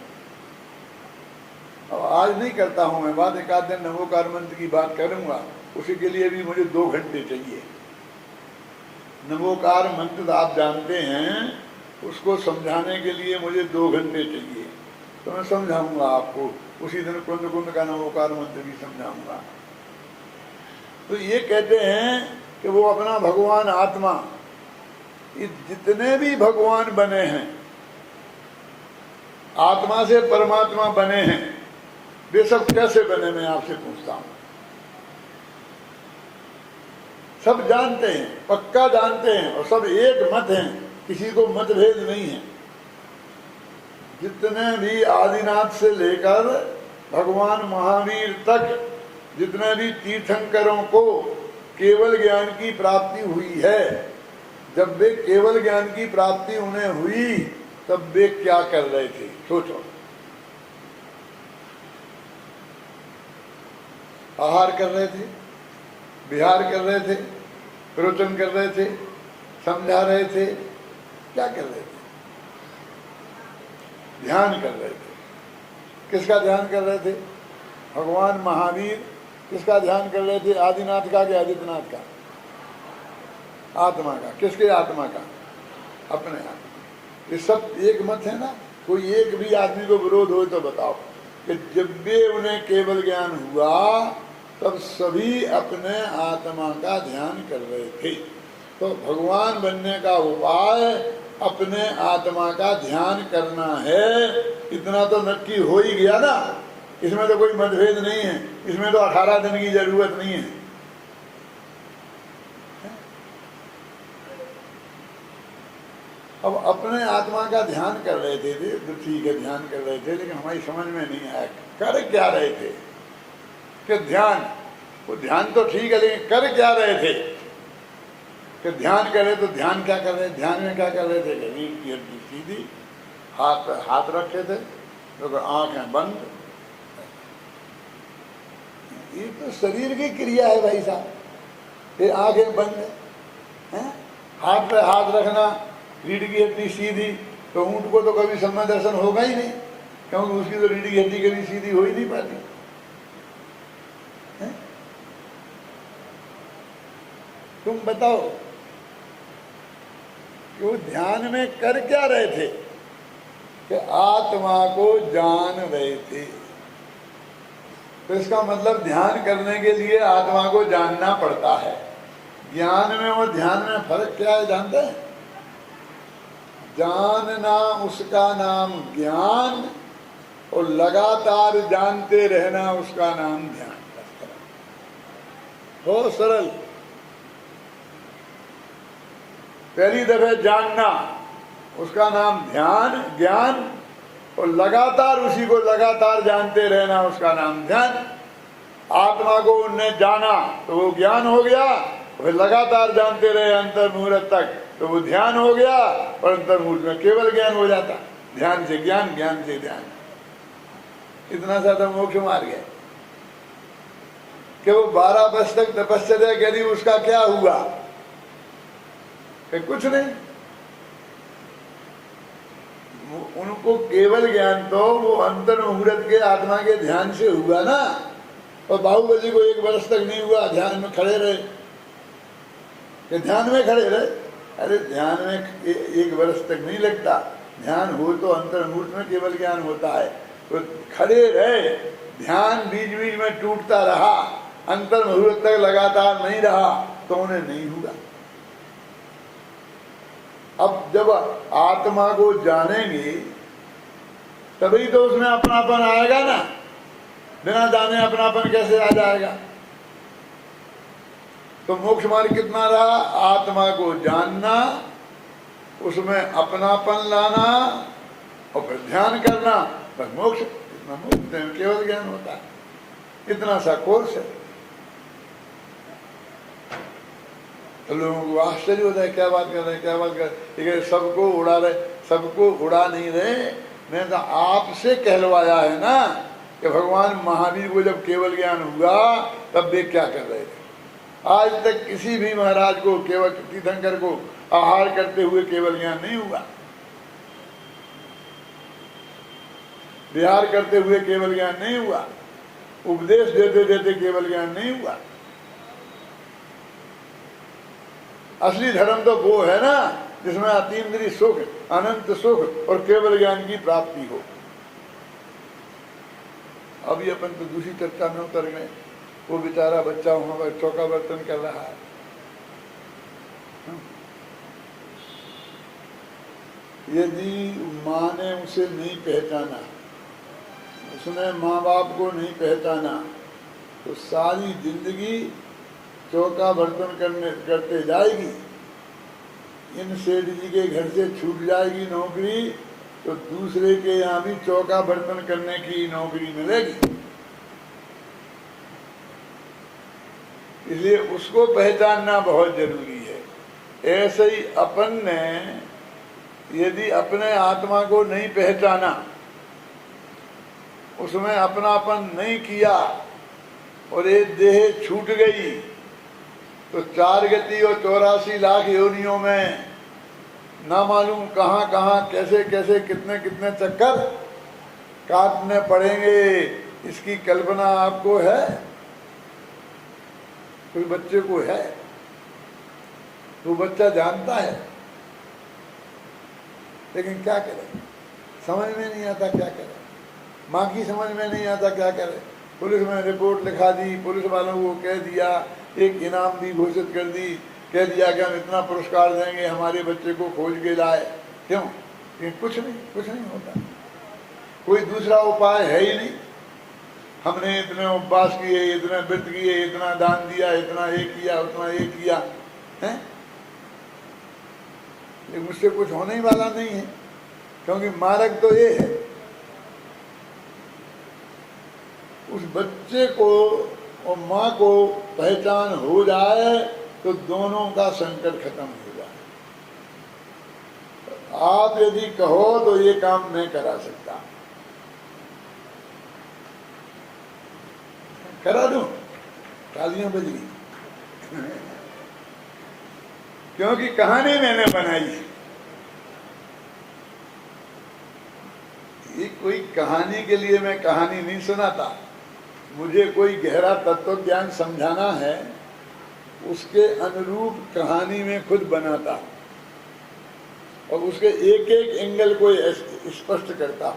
अब आज नहीं करता हूं मैं बात, एक आध दिन नमोकार मंत्र की बात करूंगा, उसी के लिए भी मुझे 2 घंटे चाहिए। नमोकार मंत्र आप जानते हैं, उसको समझाने के लिए मुझे 2 घंटे चाहिए, तो मैं समझाऊंगा आपको। उसी दिन कुंद कुंद का नमोकार मंत्र भी समझाऊंगा। तो ये कहते हैं कि वो अपना भगवान आत्मा, ये जितने भी भगवान बने हैं, आत्मा से परमात्मा बने हैं, वे सब कैसे बने मैं आपसे पूछता हूं। सब जानते हैं, पक्का जानते हैं, और सब एक मत हैं, किसी को मतभेद नहीं है। जितने भी आदिनाथ से लेकर भगवान महावीर तक जितने भी तीर्थंकरों को केवल ज्ञान की प्राप्ति हुई है, जब वे केवल ज्ञान की प्राप्ति उन्हें हुई तब वे क्या कर रहे थे सोचो। आहार कर रहे थे, विहार कर रहे थे, प्रवचन कर रहे थे, समझा रहे थे, क्या कर रहे थे? ध्यान कर रहे थे। किसका ध्यान कर रहे थे? भगवान महावीर किसका ध्यान कर रहे थे? आदिनाथ का कि आदित्यनाथ का? आत्मा का। किसके आत्मा का? अपने आत्मा। ये सब एक मत है ना। कोई एक भी आदमी को विरोध हो तो बताओ कि जब भी उन्हें केवल ज्ञान हुआ तब सभी अपने आत्मा का ध्यान कर रहे थे। तो भगवान बनने का उपाय अपने आत्मा का ध्यान करना है। इतना तो नक्की हो ही गया ना, इसमें तो कोई मतभेद नहीं है, इसमें तो 18 दिन की जरूरत नहीं है। अब अपने आत्मा का ध्यान कर रहे थे, तो ठीक है ध्यान कर रहे थे, लेकिन हमारी समझ में नहीं आया कर क्या रहे थे। कि ध्यान, वो ध्यान तो ठीक है लेकिन कर क्या रहे थे? कि ध्यान करे तो ध्यान क्या कर रहे? ध्यान में क्या कर रहे थे? रीढ़ की हड्डी सीधी, हाथ पर हाथ रखे थे, तो आंखें बंद। ये तो शरीर की क्रिया है भाई साहब। ये आंखें बंद है, हाथ पे हाथ रखना, रीढ़ की हड्डी सीधी। तो ऊंट को तो कभी समय दर्शन होगा ही नहीं, क्योंकि उसकी तो रीढ़ की हड्डी कभी सीधी हो ही नहीं पाती है? तुम बताओ कि वो ध्यान में कर क्या रहे थे? कि आत्मा को जान रहे थे। तो इसका मतलब ध्यान करने के लिए आत्मा को जानना पड़ता है। ज्ञान में और ध्यान में फर्क क्या है जानते हैं? जानना उसका नाम ज्ञान, और लगातार जानते रहना उसका नाम ध्यान। बहुत सरल। पहली दफे जानना उसका नाम ध्यान ज्ञान, और लगातार उसी को लगातार जानते रहना उसका नाम ध्यान। आत्मा को उनने जाना तो वो ज्ञान हो गया, फिर लगातार जानते रहे अंतर्मुहूर्त तक तो वो ध्यान हो गया, और अंतर्मुहूर्त में केवल ज्ञान हो जाता। ध्यान से ज्ञान, ज्ञान से ध्यान, इतना ज्यादा मोक्ष मार्ग है। कि वो 12 वर्ष तक तपस्या करी, उसका क्या हुआ? कि कुछ नहीं। उनको केवल ज्ञान तो वो अंतर मुहूर्त के आत्मा के ध्यान से हुआ ना। और बाहुबली को 1 वर्ष तक नहीं हुआ, ध्यान में खड़े रहे, कि ध्यान में खड़े रहे। अरे ध्यान में 1 वर्ष तक नहीं लगता, ध्यान हो तो अंतर मुहूर्त में केवल ज्ञान होता है। तो खड़े रहे, ध्यान बीच बीच में टूटता रहा, अंतर मुहूर्त तक लगातार नहीं रहा, तो उन्हें नहीं हुआ। अब जब आत्मा को जानेंगे तभी तो उसमें अपनापन आएगा ना। बिना जाने अपनापन कैसे आ जाएगा? तो मोक्ष मार्ग कितना रहा? आत्मा को जानना, उसमें अपनापन लाना और फिर ध्यान करना, बस मोक्ष। इतना मोक्ष में केवल ज्ञान होता है। इतना सा कोर्स है। तो लोगों को आश्चर्य होता है, क्या बात कर रहे हैं, क्या बात कर रहे हैं। सबको उड़ा रहे, सबको उड़ा नहीं रहे। मैंने तो आपसे कहलवाया है ना कि भगवान महावीर को जब केवल ज्ञान हुआ तब वे क्या कर रहे थे। आज तक किसी भी महाराज को, केवल तीर्थंकर को आहार करते हुए केवल ज्ञान नहीं हुआ, विहार करते हुए केवल ज्ञान नहीं हुआ, उपदेश देते देते केवल ज्ञान नहीं हुआ। असली धर्म तो वो है ना जिसमें अतीन्द्रिय सुख, अनंत सुख और केवल ज्ञान की प्राप्ति हो। अभी अपन तो दूसरी चर्चा में उतर गए। वो बेचारा बच्चा वहां पर चौका बर्तन कर रहा है। यदि माँ ने उसे नहीं पहचाना, उसने माँ बाप को नहीं पहचाना, तो सारी जिंदगी चौका बर्तन करते जाएगी। इन सेठ जी के घर से छूट जाएगी नौकरी, तो दूसरे के यहाँ भी चौका बर्तन करने की नौकरी मिलेगी। इसलिए उसको पहचानना बहुत जरूरी है। ऐसे ही अपन ने यदि अपने आत्मा को नहीं पहचाना, उसमें अपनापन नहीं किया और ये देह छूट गई, तो 4 गति और 84 लाख योनियों में ना मालूम कहाँ कहाँ कैसे कैसे कितने कितने चक्कर काटने पड़ेंगे। इसकी कल्पना आपको है? कोई बच्चे को है? वो बच्चा जानता है, लेकिन क्या करे, समझ में नहीं आता क्या करे। माँ की समझ में नहीं आता क्या करे। पुलिस में रिपोर्ट लिखा दी, पुलिस वालों को कह दिया, एक इनाम भी घोषित कर दी, कह दिया कि हम इतना पुरस्कार देंगे हमारे बच्चे को खोज के लाए। क्यों? ये कुछ नहीं होता। कोई दूसरा उपाय है ही नहीं। हमने इतने उपवास किए, इतने व्रत किए, इतना दान दिया, इतना ये किया, उतना ये किया है, ये मुझसे कुछ होने ही वाला नहीं है। क्योंकि मार्ग तो ये है, उस बच्चे को और माँ को पहचान हो जाए तो दोनों का संकट खत्म हो जाए। आप यदि कहो तो ये काम नहीं करा सकता, करा दूं, तालियां बज गई। क्योंकि कहानी मैंने बनाई है। ये कोई कहानी के लिए मैं कहानी नहीं सुनाता। मुझे कोई गहरा तत्व ज्ञान समझाना है, उसके अनुरूप कहानी में खुद बनाता और उसके एक एक एंगल को स्पष्ट करता।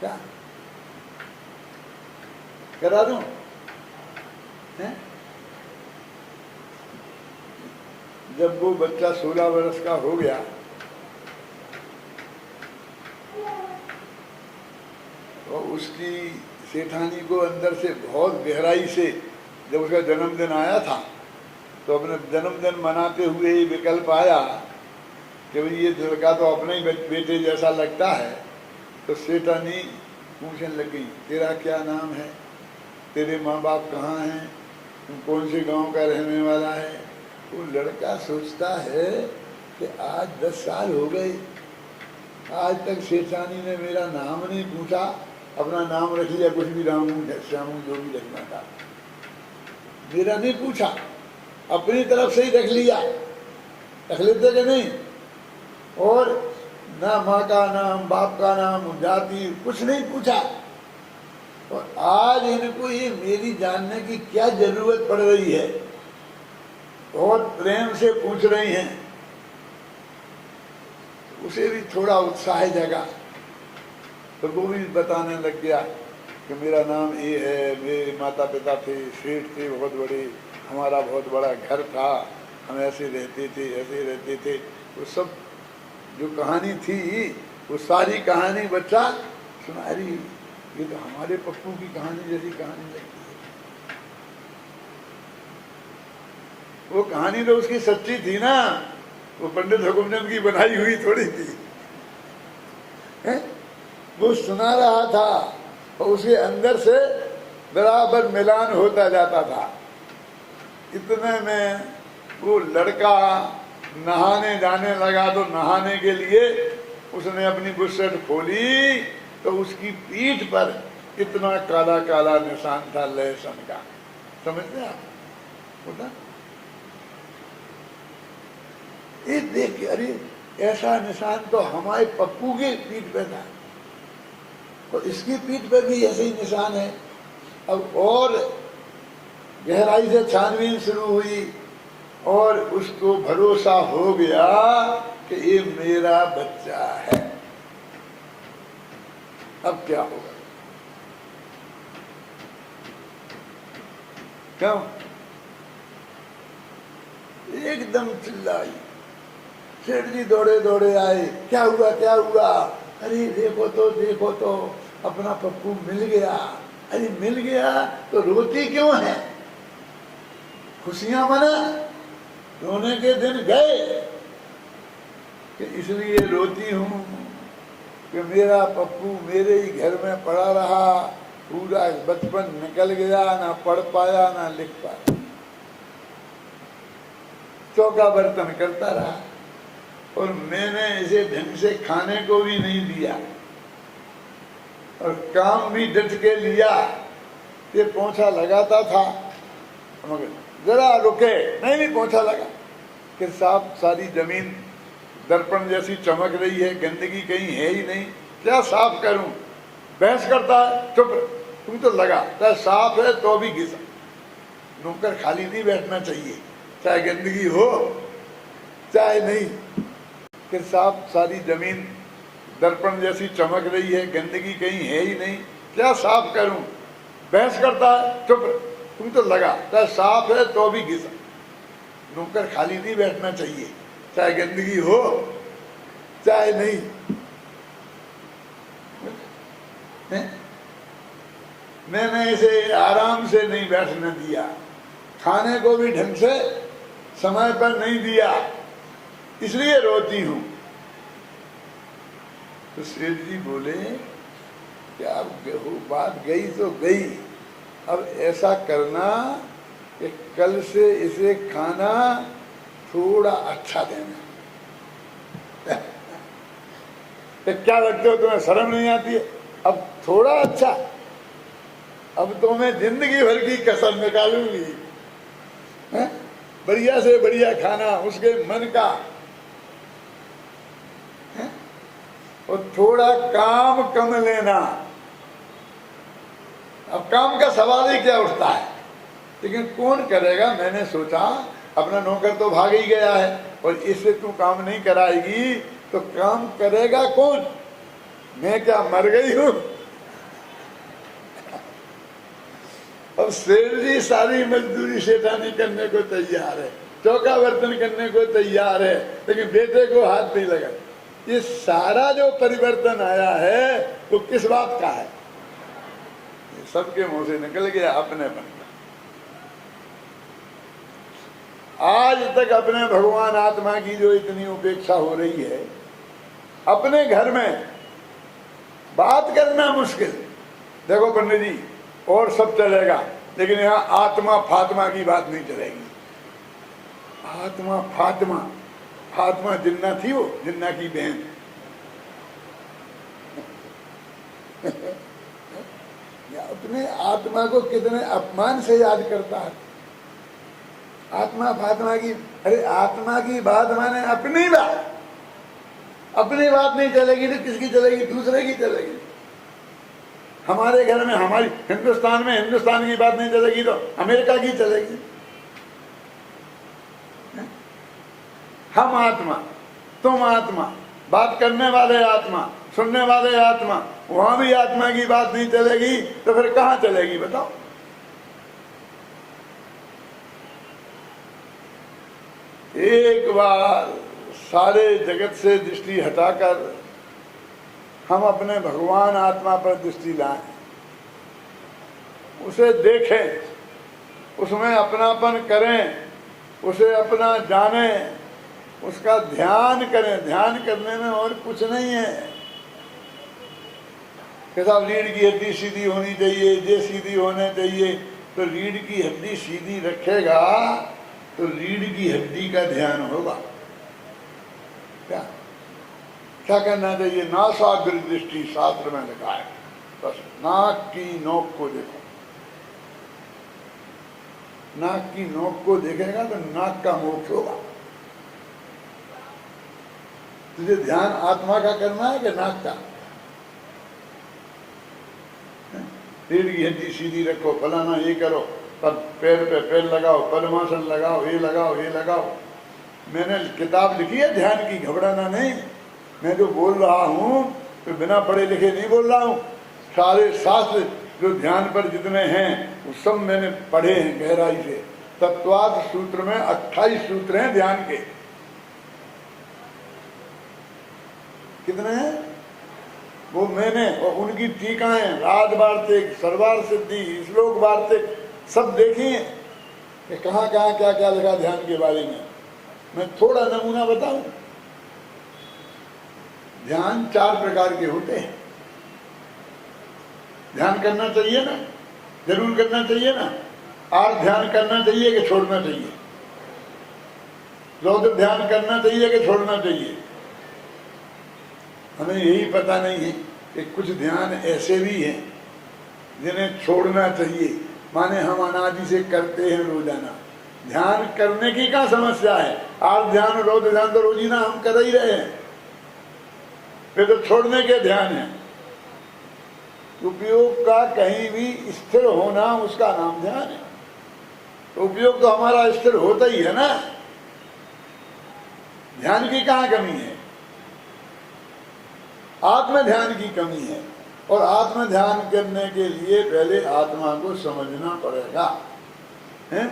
क्या करा दूं? जब वो बच्चा 16 वर्ष का हो गया, तो उसकी सेठानी को अंदर से बहुत गहराई से, जब उसका जन्मदिन आया था, तो अपने जन्मदिन मनाते हुए ये विकल्प आया कि भाई ये लड़का तो अपने ही बेटे जैसा लगता है। तो सेठानी पूछने लगी, तेरा क्या नाम है, तेरे माँ बाप कहाँ हैं, तुम कौन से गांव का रहने वाला है। वो लड़का सोचता है कि आज 10 साल हो गए, आज तक सेठानी ने मेरा नाम नहीं पूछा, अपना नाम रख लिया, कुछ भी रामू श्यामू जो भी रखना था। मेरा नहीं पूछा, अपनी तरफ से ही रख लिया, रख लेते कि नहीं। और ना माँ का नाम, बाप का नाम, जाति, कुछ नहीं पूछा। और आज इनको ये मेरी जानने की क्या जरूरत पड़ रही है, बहुत प्रेम से पूछ रही हैं। उसे भी थोड़ा उत्साह जगा, तो वो भी बताने लग गया कि मेरा नाम ये है, मेरे माता पिता थे, सेठ थे बहुत बड़े, हमारा बहुत बड़ा घर था, हम ऐसे रहते थे, ऐसे रहते थे। वो सब जो कहानी थी, वो सारी कहानी बच्चा सुना। अरे ये तो हमारे पप्पू की कहानी जैसी कहानी लगती है। वो कहानी तो उसकी सच्ची थी ना, वो पंडित हुकुमचंद की बनाई हुई थोड़ी थी, है? वो सुना रहा था और उसके अंदर से बराबर मिलान होता जाता था। इतने में वो लड़का नहाने जाने लगा, तो नहाने के लिए उसने अपनी बुशर्ट खोली, तो उसकी पीठ पर इतना काला काला निशान था लहसुन का। समझते आप? होता ये देख के, अरे ऐसा निशान तो हमारे पप्पू की पीठ पे था, तो इसकी पीठ पे भी ऐसे ही निशान है। अब और गहराई से छानबीन शुरू हुई और उसको भरोसा हो गया कि ये मेरा बच्चा है। अब क्या होगा? क्यों? एकदम चिल्लाई, सेठ जी दौड़े दौड़े आए, क्या हुआ क्या हुआ? अरे देखो तो अपना पप्पू मिल गया। अरे मिल गया तो रोती क्यों है? खुशियां मना, रोने के दिन गए कि इसलिए रोती हूं कि मेरा पप्पू मेरे ही घर में पड़ा रहा, पूरा बचपन निकल गया, ना पढ़ पाया ना लिख पाया, चौका बर्तन करता रहा, और मैंने इसे ढंग से खाने को भी नहीं दिया और काम भी डट के लिया। ये पोंछा लगाता था, मगर जरा रुके, नहीं पोंछा लगा कि साफ सारी जमीन दर्पण जैसी चमक रही है, गंदगी कहीं है ही नहीं, क्या साफ करूं? बहस करता है, चुप, तुम तो लगा, चाहे साफ है तो भी घिसा। नौकर खाली नहीं बैठना चाहिए, चाहे गंदगी हो चाहे नहीं, कि साफ सारी जमीन दर्पण जैसी चमक रही है, गंदगी कहीं है ही नहीं, क्या साफ करूं? बहस करता है, चुप, तुम तो लगा, चाहे साफ है तो भी घिसा। नौकर खाली नहीं बैठना चाहिए, चाहे गंदगी हो चाहे नहीं। मैंने इसे आराम से नहीं बैठने दिया, खाने को भी ढंग से समय पर नहीं दिया, इसलिए रोती हूं। तो सेठ जी बोले कि अब बात गई तो गई, अब ऐसा करना कि कल से इसे खाना थोड़ा अच्छा देना। तो क्या लगते हो, तुम्हें शर्म नहीं आती है? अब थोड़ा अच्छा, अब तो मैं जिंदगी भर की कसर निकालूंगी, बढ़िया से बढ़िया खाना उसके मन का, है? और थोड़ा काम कम लेना। अब काम का सवाल ही क्या उठता है, लेकिन कौन करेगा? मैंने सोचा अपना नौकर तो भाग ही गया है, और इससे तू काम नहीं कराएगी तो काम करेगा कौन? मैं क्या मर गई हूं? अब सेठ जी सारी मजदूरी सेठानी करने को तैयार है, चौका बर्तन करने को तैयार है, लेकिन बेटे को हाथ नहीं लगा। ये सारा जो परिवर्तन आया है वो किस बात का है? सबके मुंह से निकल गया अपने मन का। आज तक अपने भगवान आत्मा की जो इतनी उपेक्षा हो रही है, अपने घर में बात करना मुश्किल। देखो पंडित जी, और सब चलेगा, लेकिन यहाँ आत्मा फात्मा की बात नहीं चलेगी। आत्मा फात्मा, फात्मा जिन्ना थी, वो जिन्ना की बहन। अपने आत्मा को कितने अपमान से याद करता है। आत्मा फात्मा की, अरे आत्मा की बात माने अपनी बात। अपनी बात नहीं चलेगी तो किसकी चलेगी? दूसरे की चलेगी। हमारे घर में, हमारी हिंदुस्तान में हिंदुस्तान की बात नहीं चलेगी तो अमेरिका की चलेगी। हम आत्मा, तुम आत्मा, बात करने वाले आत्मा, सुनने वाले आत्मा, वहां भी आत्मा की बात नहीं चलेगी तो फिर कहां चलेगी बताओ? एक बार सारे जगत से दृष्टि हटाकर हम अपने भगवान आत्मा पर दृष्टि लाएं, उसे देखें, उसमें अपनापन करें, उसे अपना जानें, उसका ध्यान करें। ध्यान करने में और कुछ नहीं है कि साहब रीढ़ की हड्डी सीधी होनी चाहिए, ये सीधी होने चाहिए। तो रीढ़ की हड्डी सीधी रखेगा तो रीढ़ की हड्डी का ध्यान होगा। क्या क्या करना चाहिए? नासाग्र दृष्टि शास्त्र में लिखा है, बस नाक की नोक को देखो। नाक की नोक को देखेगा तो नाक का मोक्ष होगा। तुझे ध्यान आत्मा का करना है कि नाक का? रीढ़ की हड्डी सीधी रखो, फलाना ये करो, पर पैर पे पैर लगाओ, पद्मासन लगाओ, ये लगाओ, ये लगाओ। मैंने किताब लिखी है ध्यान की, घबराना नहीं। मैं जो बोल रहा हूँ तो बिना पढ़े लिखे नहीं बोल रहा हूँ। सारे शास्त्र जो ध्यान पर जितने हैं वो सब मैंने पढ़े हैं गहराई से। तत्वार्थ सूत्र में 28 सूत्र हैं ध्यान के। कितने हैं वो मैंने, और उनकी टीकाएं, राज वार्तिक, सर्वार सिद्धि, श्लोक वार्तिक सब देखी हैं कि कहाँ कहाँ क्या क्या लिखा ध्यान के बारे में। मैं थोड़ा नमूना बताऊं। ध्यान 4 प्रकार के होते हैं। ध्यान करना चाहिए ना, जरूर करना चाहिए ना। आर्थ ध्यान करना चाहिए कि छोड़ना चाहिए? रौद्र ध्यान करना चाहिए कि छोड़ना चाहिए? हमें यही पता नहीं है कि कुछ ध्यान ऐसे भी हैं जिन्हें छोड़ना चाहिए। माने हम अनादि से करते हैं रोजाना। ध्यान करने की क्या समस्या है? आर्थ ध्यान, रौद्र ध्यान तो रोजीना हम कर ही रहे हैं। वे तो छोड़ने के ध्यान है। उपयोग का कहीं भी स्थिर होना उसका नाम ध्यान है। तो उपयोग तो हमारा स्थिर होता ही है ना। ध्यान की कहाँ कमी है? आत्म ध्यान की कमी है। और आत्म ध्यान करने के लिए पहले आत्मा को समझना पड़ेगा, हैं?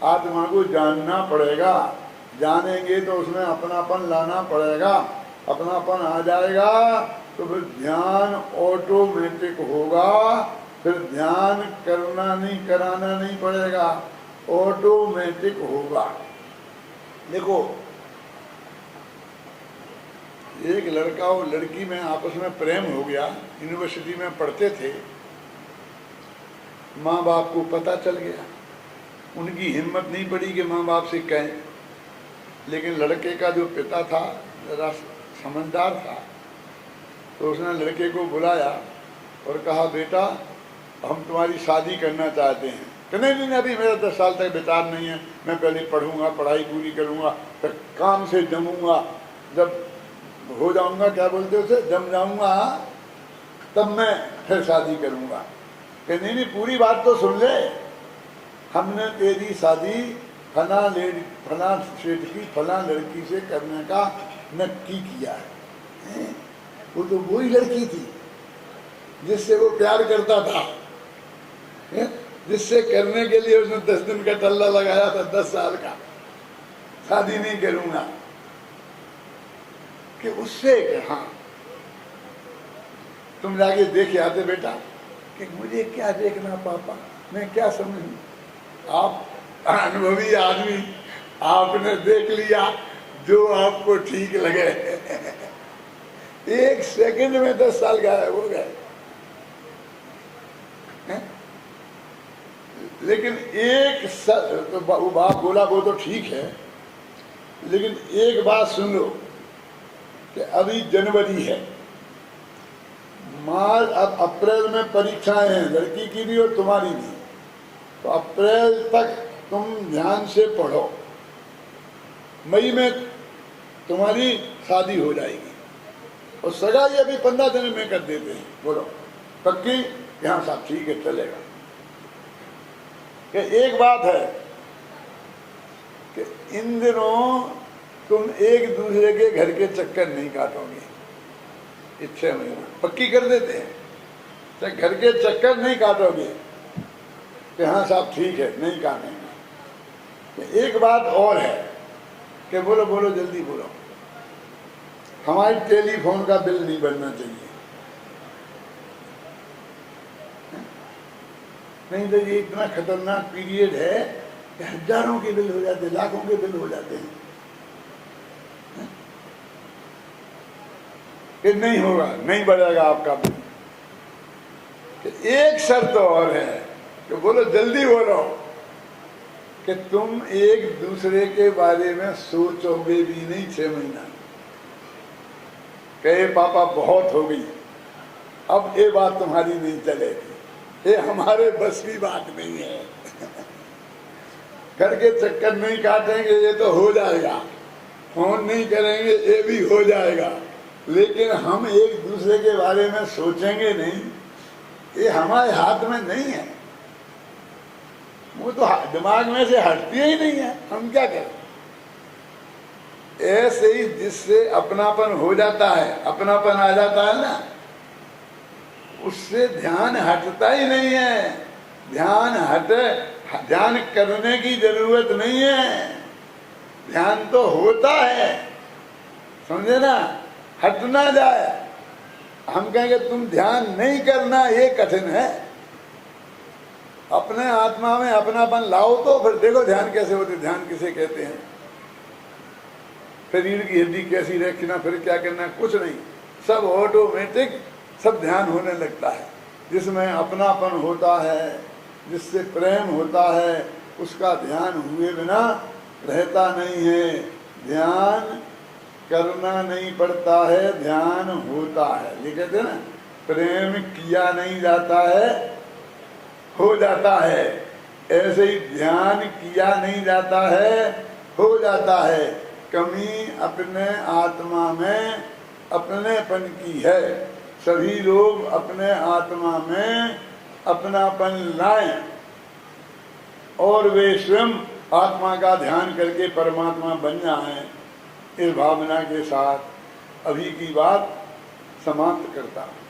आत्मा को जानना पड़ेगा। जानेंगे तो उसमें अपनापन लाना पड़ेगा। अपनापन आ जाएगा तो फिर ध्यान ऑटोमेटिक होगा। फिर ध्यान करना नहीं, कराना नहीं पड़ेगा, ऑटोमेटिक होगा। देखो, एक लड़का और लड़की में आपस में प्रेम हो गया, यूनिवर्सिटी में पढ़ते थे। माँ बाप को पता चल गया, उनकी हिम्मत नहीं पड़ी कि माँ बाप से कहें। लेकिन लड़के का जो पिता था जरा समझदार था, तो उसने लड़के को बुलाया और कहा, बेटा हम तुम्हारी शादी करना चाहते हैं। कि नहीं, अभी मेरा 10 साल तक विचार नहीं है, मैं पहले पढ़ूंगा, पढ़ाई पूरी करूंगा, फिर काम से जमूंगा, जब हो जाऊंगा, क्या बोलते उसे, जम जाऊंगा, तब मैं फिर शादी करूंगा। कि नहीं, पूरी बात तो सुन ले। हमने तेरी शादी फला सेठ की फला लड़की से करने का नक्की किया है। वो तो वही लड़की थी जिससे वो प्यार करता था, जिससे करने के लिए उसने 10 दिन का टल्ला लगाया था, 10 साल का। शादी नहीं करूंगा कि उससे हाँ तुम जाके देख आते बेटा। कि मुझे क्या देखना पापा, मैं क्या समझूं? आप अनुभवी आदमी, आपने देख लिया जो आपको ठीक लगे। 1 सेकंड में 10 साल गायब हो गए। लेकिन तो वो बाप बोला वो तो ठीक है, लेकिन एक बात सुन लो कि अभी जनवरी है, मार्च, अब अप्रैल में परीक्षाएं हैं, लड़की की भी और तुम्हारी भी। तो अप्रैल तक तुम ध्यान से पढ़ो, मई में तुम्हारी शादी हो जाएगी और सगाई अभी 15 दिन में कर देते हैं। बोलो पक्की? यहाँ साहब ठीक है, चलेगा। कि एक बात है कि इन दिनों तुम एक दूसरे के घर के चक्कर नहीं काटोगे, 6 महीना पक्की कर देते हैं। तो घर के चक्कर नहीं काटोगे कि हाँ साहब ठीक है, नहीं काटेंगे। एक बात और है कि बोलो बोलो जल्दी बोलो, हमारे टेलीफोन का बिल नहीं बनना चाहिए। नहीं तो ये इतना खतरनाक पीरियड है कि हजारों के बिल हो जाते, लाखों के बिल हो जाते हैं। कि नहीं होगा, नहीं बढ़ेगा आपका बिल। एक शर्त और है कि बोलो जल्दी बोलो कि तुम एक दूसरे के बारे में सोचोगे भी नहीं 6 महीना। कहे पापा बहुत हो गई, अब ये बात तुम्हारी नहीं चलेगी, ये हमारे बस की बात नहीं है। घर के चक्कर नहीं काटेंगे ये तो हो जाएगा, फोन नहीं करेंगे ये भी हो जाएगा, लेकिन हम एक दूसरे के बारे में सोचेंगे नहीं, ये हमारे हाथ में नहीं है। वो तो दिमाग में से हटती ही नहीं है, हम क्या करें। ऐसे ही जिससे अपनापन हो जाता है, अपनापन आ जाता है ना, उससे ध्यान हटता ही नहीं है। ध्यान करने की जरूरत नहीं है, ध्यान तो होता है, समझे ना, हट ना जाए। हम कहेंगे तुम ध्यान नहीं करना, ये कठिन है। अपने आत्मा में अपनापन लाओ तो फिर देखो ध्यान कैसे होते। ध्यान किसे कहते हैं? शरीर की हड्डी कैसी रखना, फिर क्या करना, कुछ नहीं, सब ऑटोमेटिक सब ध्यान होने लगता है। जिसमें अपनापन होता है, जिससे प्रेम होता है, उसका ध्यान हुए बिना रहता नहीं है। ध्यान करना नहीं पड़ता है, ध्यान होता है। ये कहते हैं ना, प्रेम किया नहीं जाता है, हो जाता है। ऐसे ही ध्यान किया नहीं जाता है, हो जाता है। कमी अपने आत्मा में अपनेपन की है। सभी लोग अपने आत्मा में अपनापन लाएं और वे स्वयं आत्मा का ध्यान करके परमात्मा बन जाएं। इस भावना के साथ अभी की बात समाप्त करता हूँ।